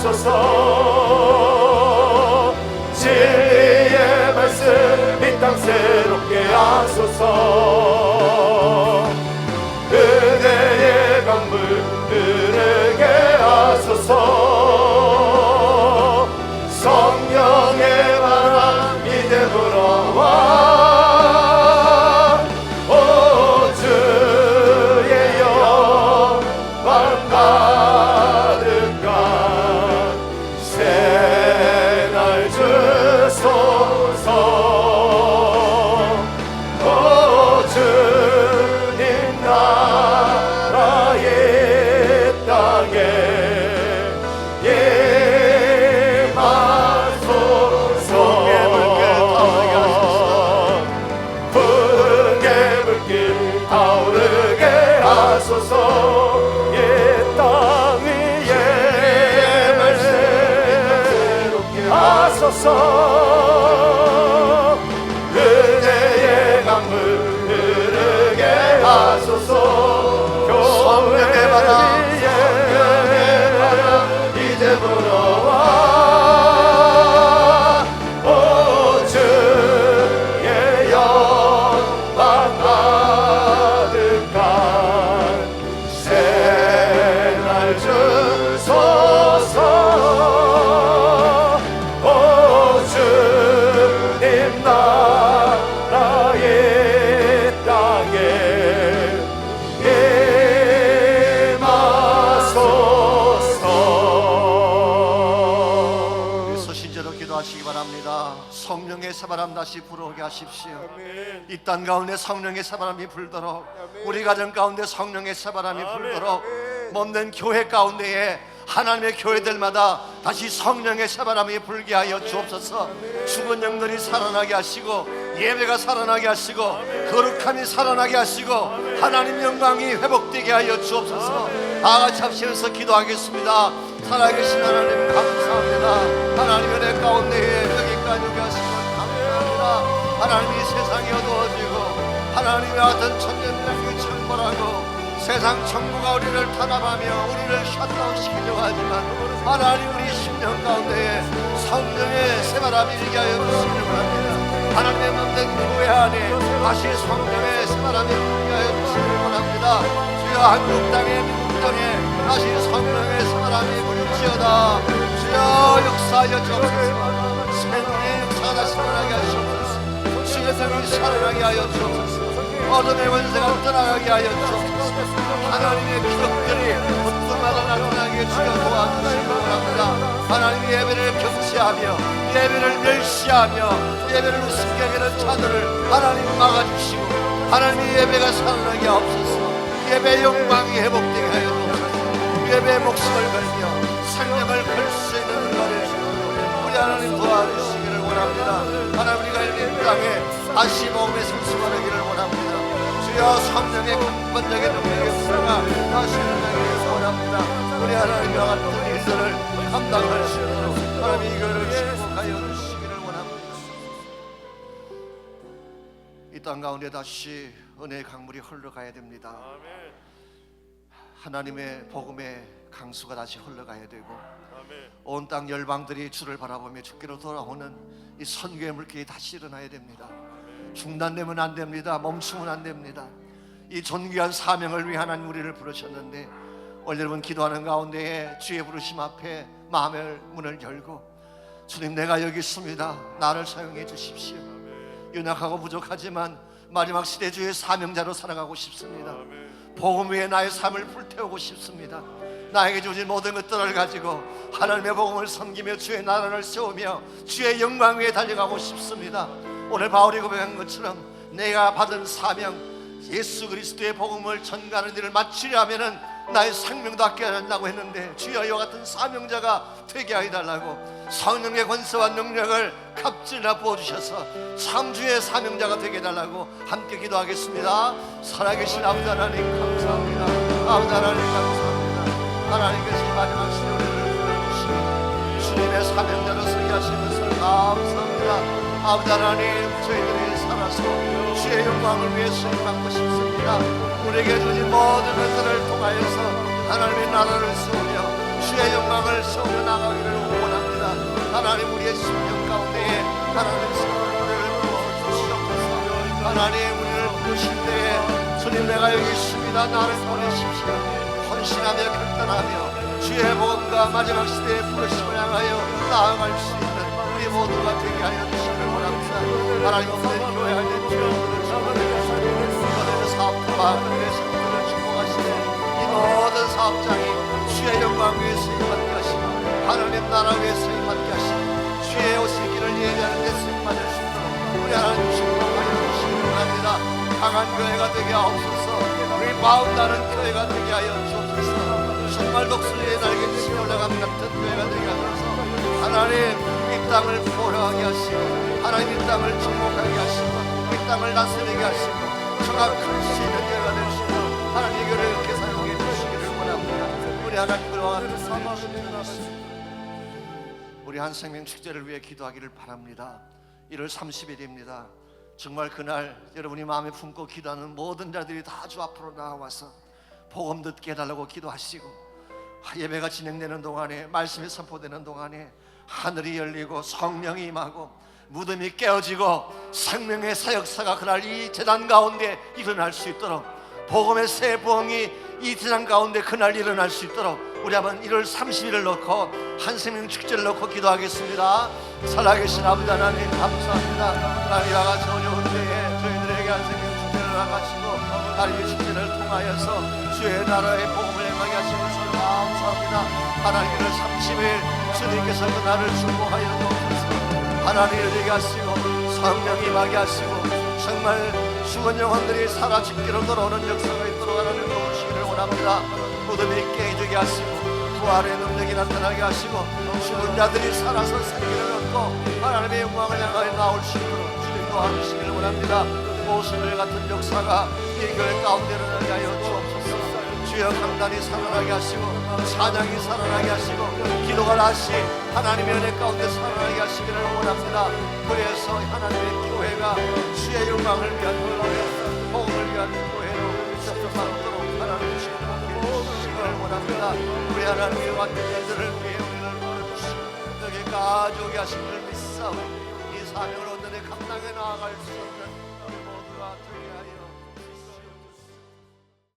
하소서. 진리의 말씀 이 땅 새롭게 하소서. 은혜의 강물 흐르게 하소서. 성령의 바람 이제 불어와. 오 주의 영광 가득한 새날 주소서. 오 주님 나라의 땅에 임하소서. 푸른 개불길 타오르게 하소서. 이 땅 위에 말씀 새롭게 하소서. 은혜의 강물 흐르게 하소서. 성령의 바람, 성령의 바람 이제 불어와. 오 주의 영광 가득한 새날 주소서. 오 주님 나라의 땅에 임하소서. 우리 소신제로 기도하시기 바랍니다. 성령의 새바람 다시 불어오게 하십시오. 이 땅 가운데 성령의 새바람이 불도록, 우리 가정 가운데 성령의 새바람이 불도록, 몸된 교회 가운데에 하나님의 교회들마다 다시 성령의 새바람이 불게 하여 주옵소서. 죽은 영들이 살아나게 하시고, 예배가 살아나게 하시고, 거룩함이 살아나게 하시고, 하나님 영광이 회복되게 하여 주옵소서. 다 같이 합시면서 기도하겠습니다. 살아계신 하나님 감사합니다. 하나님 은혜 가운데에 여기까지 오게 하시고 감사합니다. 하나님이 세상이 어두워지고 하나님의 어떤 천년명이 천벌하고 세상 정부가 우리를 탄압하며 우리를 셧다운시키려고 하지만 하나님 우리 심령 가운데에 성령의 새바람이 일게 하여 주시기를 바랍니다. 하나님의 몸된 교회 안에 다시 성령의 새바람이 일게 하여 주시기를 원합니다. 주여 한국 땅에 미국 땅에 다시 성령의 새바람이 불지어다. 주여 역사하여 주옵소서. 생명의 역사가 다시 일어나게 하시옵소서. 주의 생명이 살아나게 하여 주옵소서. 어둠의 권세가 떠나가게 하여 주옵소서. 하나님의 기적들이 곳곳마다 나타나게 주여 도와주시기 바랍니다. 하나님의 예배를 경시하며 예배를 멸시하며 예배를 숨겨기는 자들을 하나님 막아주시고 하나님의 예배가 살아나게 하옵소서. 예배의 영광이 회복되게 하여 주옵소서. 예배의 목숨을 걸며 생명을 걸 수 있는 은혜를 주시고 우리 하나님 도와주시기를 원합니다. 하나님 우리가 있는 땅에 다시 복음의 승수하기를 원합니다. 주여 성령의 근본적인 능력의 수가 다시 일어나기를 원합니다. 우리 하나님과 같은 일들을 감당할 수 있도록 하나님 이 교회를 축복하여 주시기를 원합니다. 이 땅 가운데 다시 은혜의 강물이 흘러가야 됩니다. 하나님의 복음의 강수가 다시 흘러가야 되고 온 땅 열방들이 주를 바라보며 주께로 돌아오는 이 선교의 물길이 다시 일어나야 됩니다. 중단되면 안 됩니다. 멈추면 안 됩니다. 이 존귀한 사명을 위해 하나님 우리를 부르셨는데 오늘 여러분 기도하는 가운데에 주의 부르심 앞에 마음의 문을 열고 주님 내가 여기 있습니다. 나를 사용해 주십시오. 연약하고 부족하지만 마지막 시대 주의 사명자로 살아가고 싶습니다. 복음 위에 나의 삶을 불태우고 싶습니다. 나에게 주신 모든 것들을 가지고 하나님의 복음을 섬기며 주의 나라를 세우며 주의 영광 위에 달려가고 싶습니다. 오늘 바울이 고백한 것처럼 내가 받은 사명 예수 그리스도의 복음을 전가하는 일을 마치려 하면은 나의 생명도 아껴야 한다고 했는데 주여 이와 같은 사명자가 되게 해달라고 성령의 권세와 능력을 갑질나 부어주셔서 참주의 사명자가 되게 해달라고 함께 기도하겠습니다. 살아계신 아버지 하나님 감사합니다. 아버지 하나님 감사합니다. 하나님께서 이 마지막 시대 우리를 불러주시고 주님의 사명자로 서게 하신 것을 감사합니다. 아버지 하나님 저희들이 살아서 주의 영광을 위해 수행받고 싶습니다. 우리에게 주신 모든 것들을 통하여서 하나님의 나라를 세우며 주의 영광을 교회를 세우며 나가기를 원합니다. 하나님 우리의 심령 가운데에 하나님 성령을 부어주시옵소서. 하나님 우리를 부르실 때에 주님 내가 여기 있습니다. 나를 보내십시오. 헌신하며 결단하며 주의 복음과 마지막 시대의 부르심을 향하여 나아갈 수 있는 우리 모두가 되게 하여 주시기를 원합니다. 하나님 오늘 교회 안에 주님을 축복하시고 사업과 교회 성도를 축복하시되 이 모든 사업장이 주의 영광 위에 쓰임받게 하시고 하나님 나라 위에 쓰임받게 하시고 주의 오실 길을 예배하는 데 쓰임받을 수 있도록 우리 하나님 축복하여 주시기를 원합니다. 강한 교회가 되게 하옵소서. 우리 마음 나는 교회가 되게 하여 주옵소서. 정말 독수리의 날개 치며 올라감 같은 교회가 되게 하소서. 하나님 이 땅을 보호하게 하시고 하나님 이 땅을 정복하게 하시고 이 땅을 다스리게 하시고 정확할 수 있는 교회가 될 수 있도록 하나님 교회를 이렇게 사용해 주시기를 원합니다. 우리 하나님 그와 우리 한생명 축제를 위해 기도하기를 바랍니다. 1월 30일입니다. 정말 그날 여러분이 마음에 품고 기도하는 모든 자들이 다 주 앞으로 나와서 복음 듣게 해달라고 기도하시고 예배가 진행되는 동안에 말씀이 선포되는 동안에 하늘이 열리고 성령이 임하고 무덤이 깨어지고 생명의 사역사가 그날 이 재단 가운데 일어날 수 있도록 복음의 새 부흥이 이 재단 가운데 그날 일어날 수 있도록 우리 한번 1월 30일을 놓고 한생명 축제를 놓고 기도하겠습니다. 살아계신 아버지 하나님 감사합니다. 하나님 이와 같이 어려운 때에 저희들에게 한생명 축제를 나가시고 하나님의 축제를 통하여서 주의 나라의 복음을 행하게 하신 것을 감사합니다. 하나님 1월 30일 주님께서 그날을 축복하여 주옵소서. 하나님을 되게 하시고 성령이 임하게 하시고 정말 죽은 영혼들이 살아 죽기로 돌아오는 역사가 있도록 하나님 도우시기를 원합니다. 무덤이 깨지게 하시고 부활의 능력이 나타나게 하시고 죽은 자들이 살아서 생기를 얻고 하나님의 영광을 향하여 나올 수 있도록 주님 도와주시기를 원합니다. 모습을 같은 역사가 이 교회 가운데 일어나게 하여 주옵소서. 주여 강단이 살아나게 하시고 찬양이 살아나게 하시고 기도가 다시 하나님의 은혜 가운데 살아나게 하시기를 원합니다. 그래서 하나님의 교회가 주의 영광을 위한 교회, 복음을 위한 교회로 세워가도록 하나님 주시기를 원합니다. 우리 하나님의 같은 일들을 위해 우리를 도와주시고 여기 가족이 하신 걸 믿사오니 이 사명을 온전히 감당해 나아갈 수 없는 우리 모두가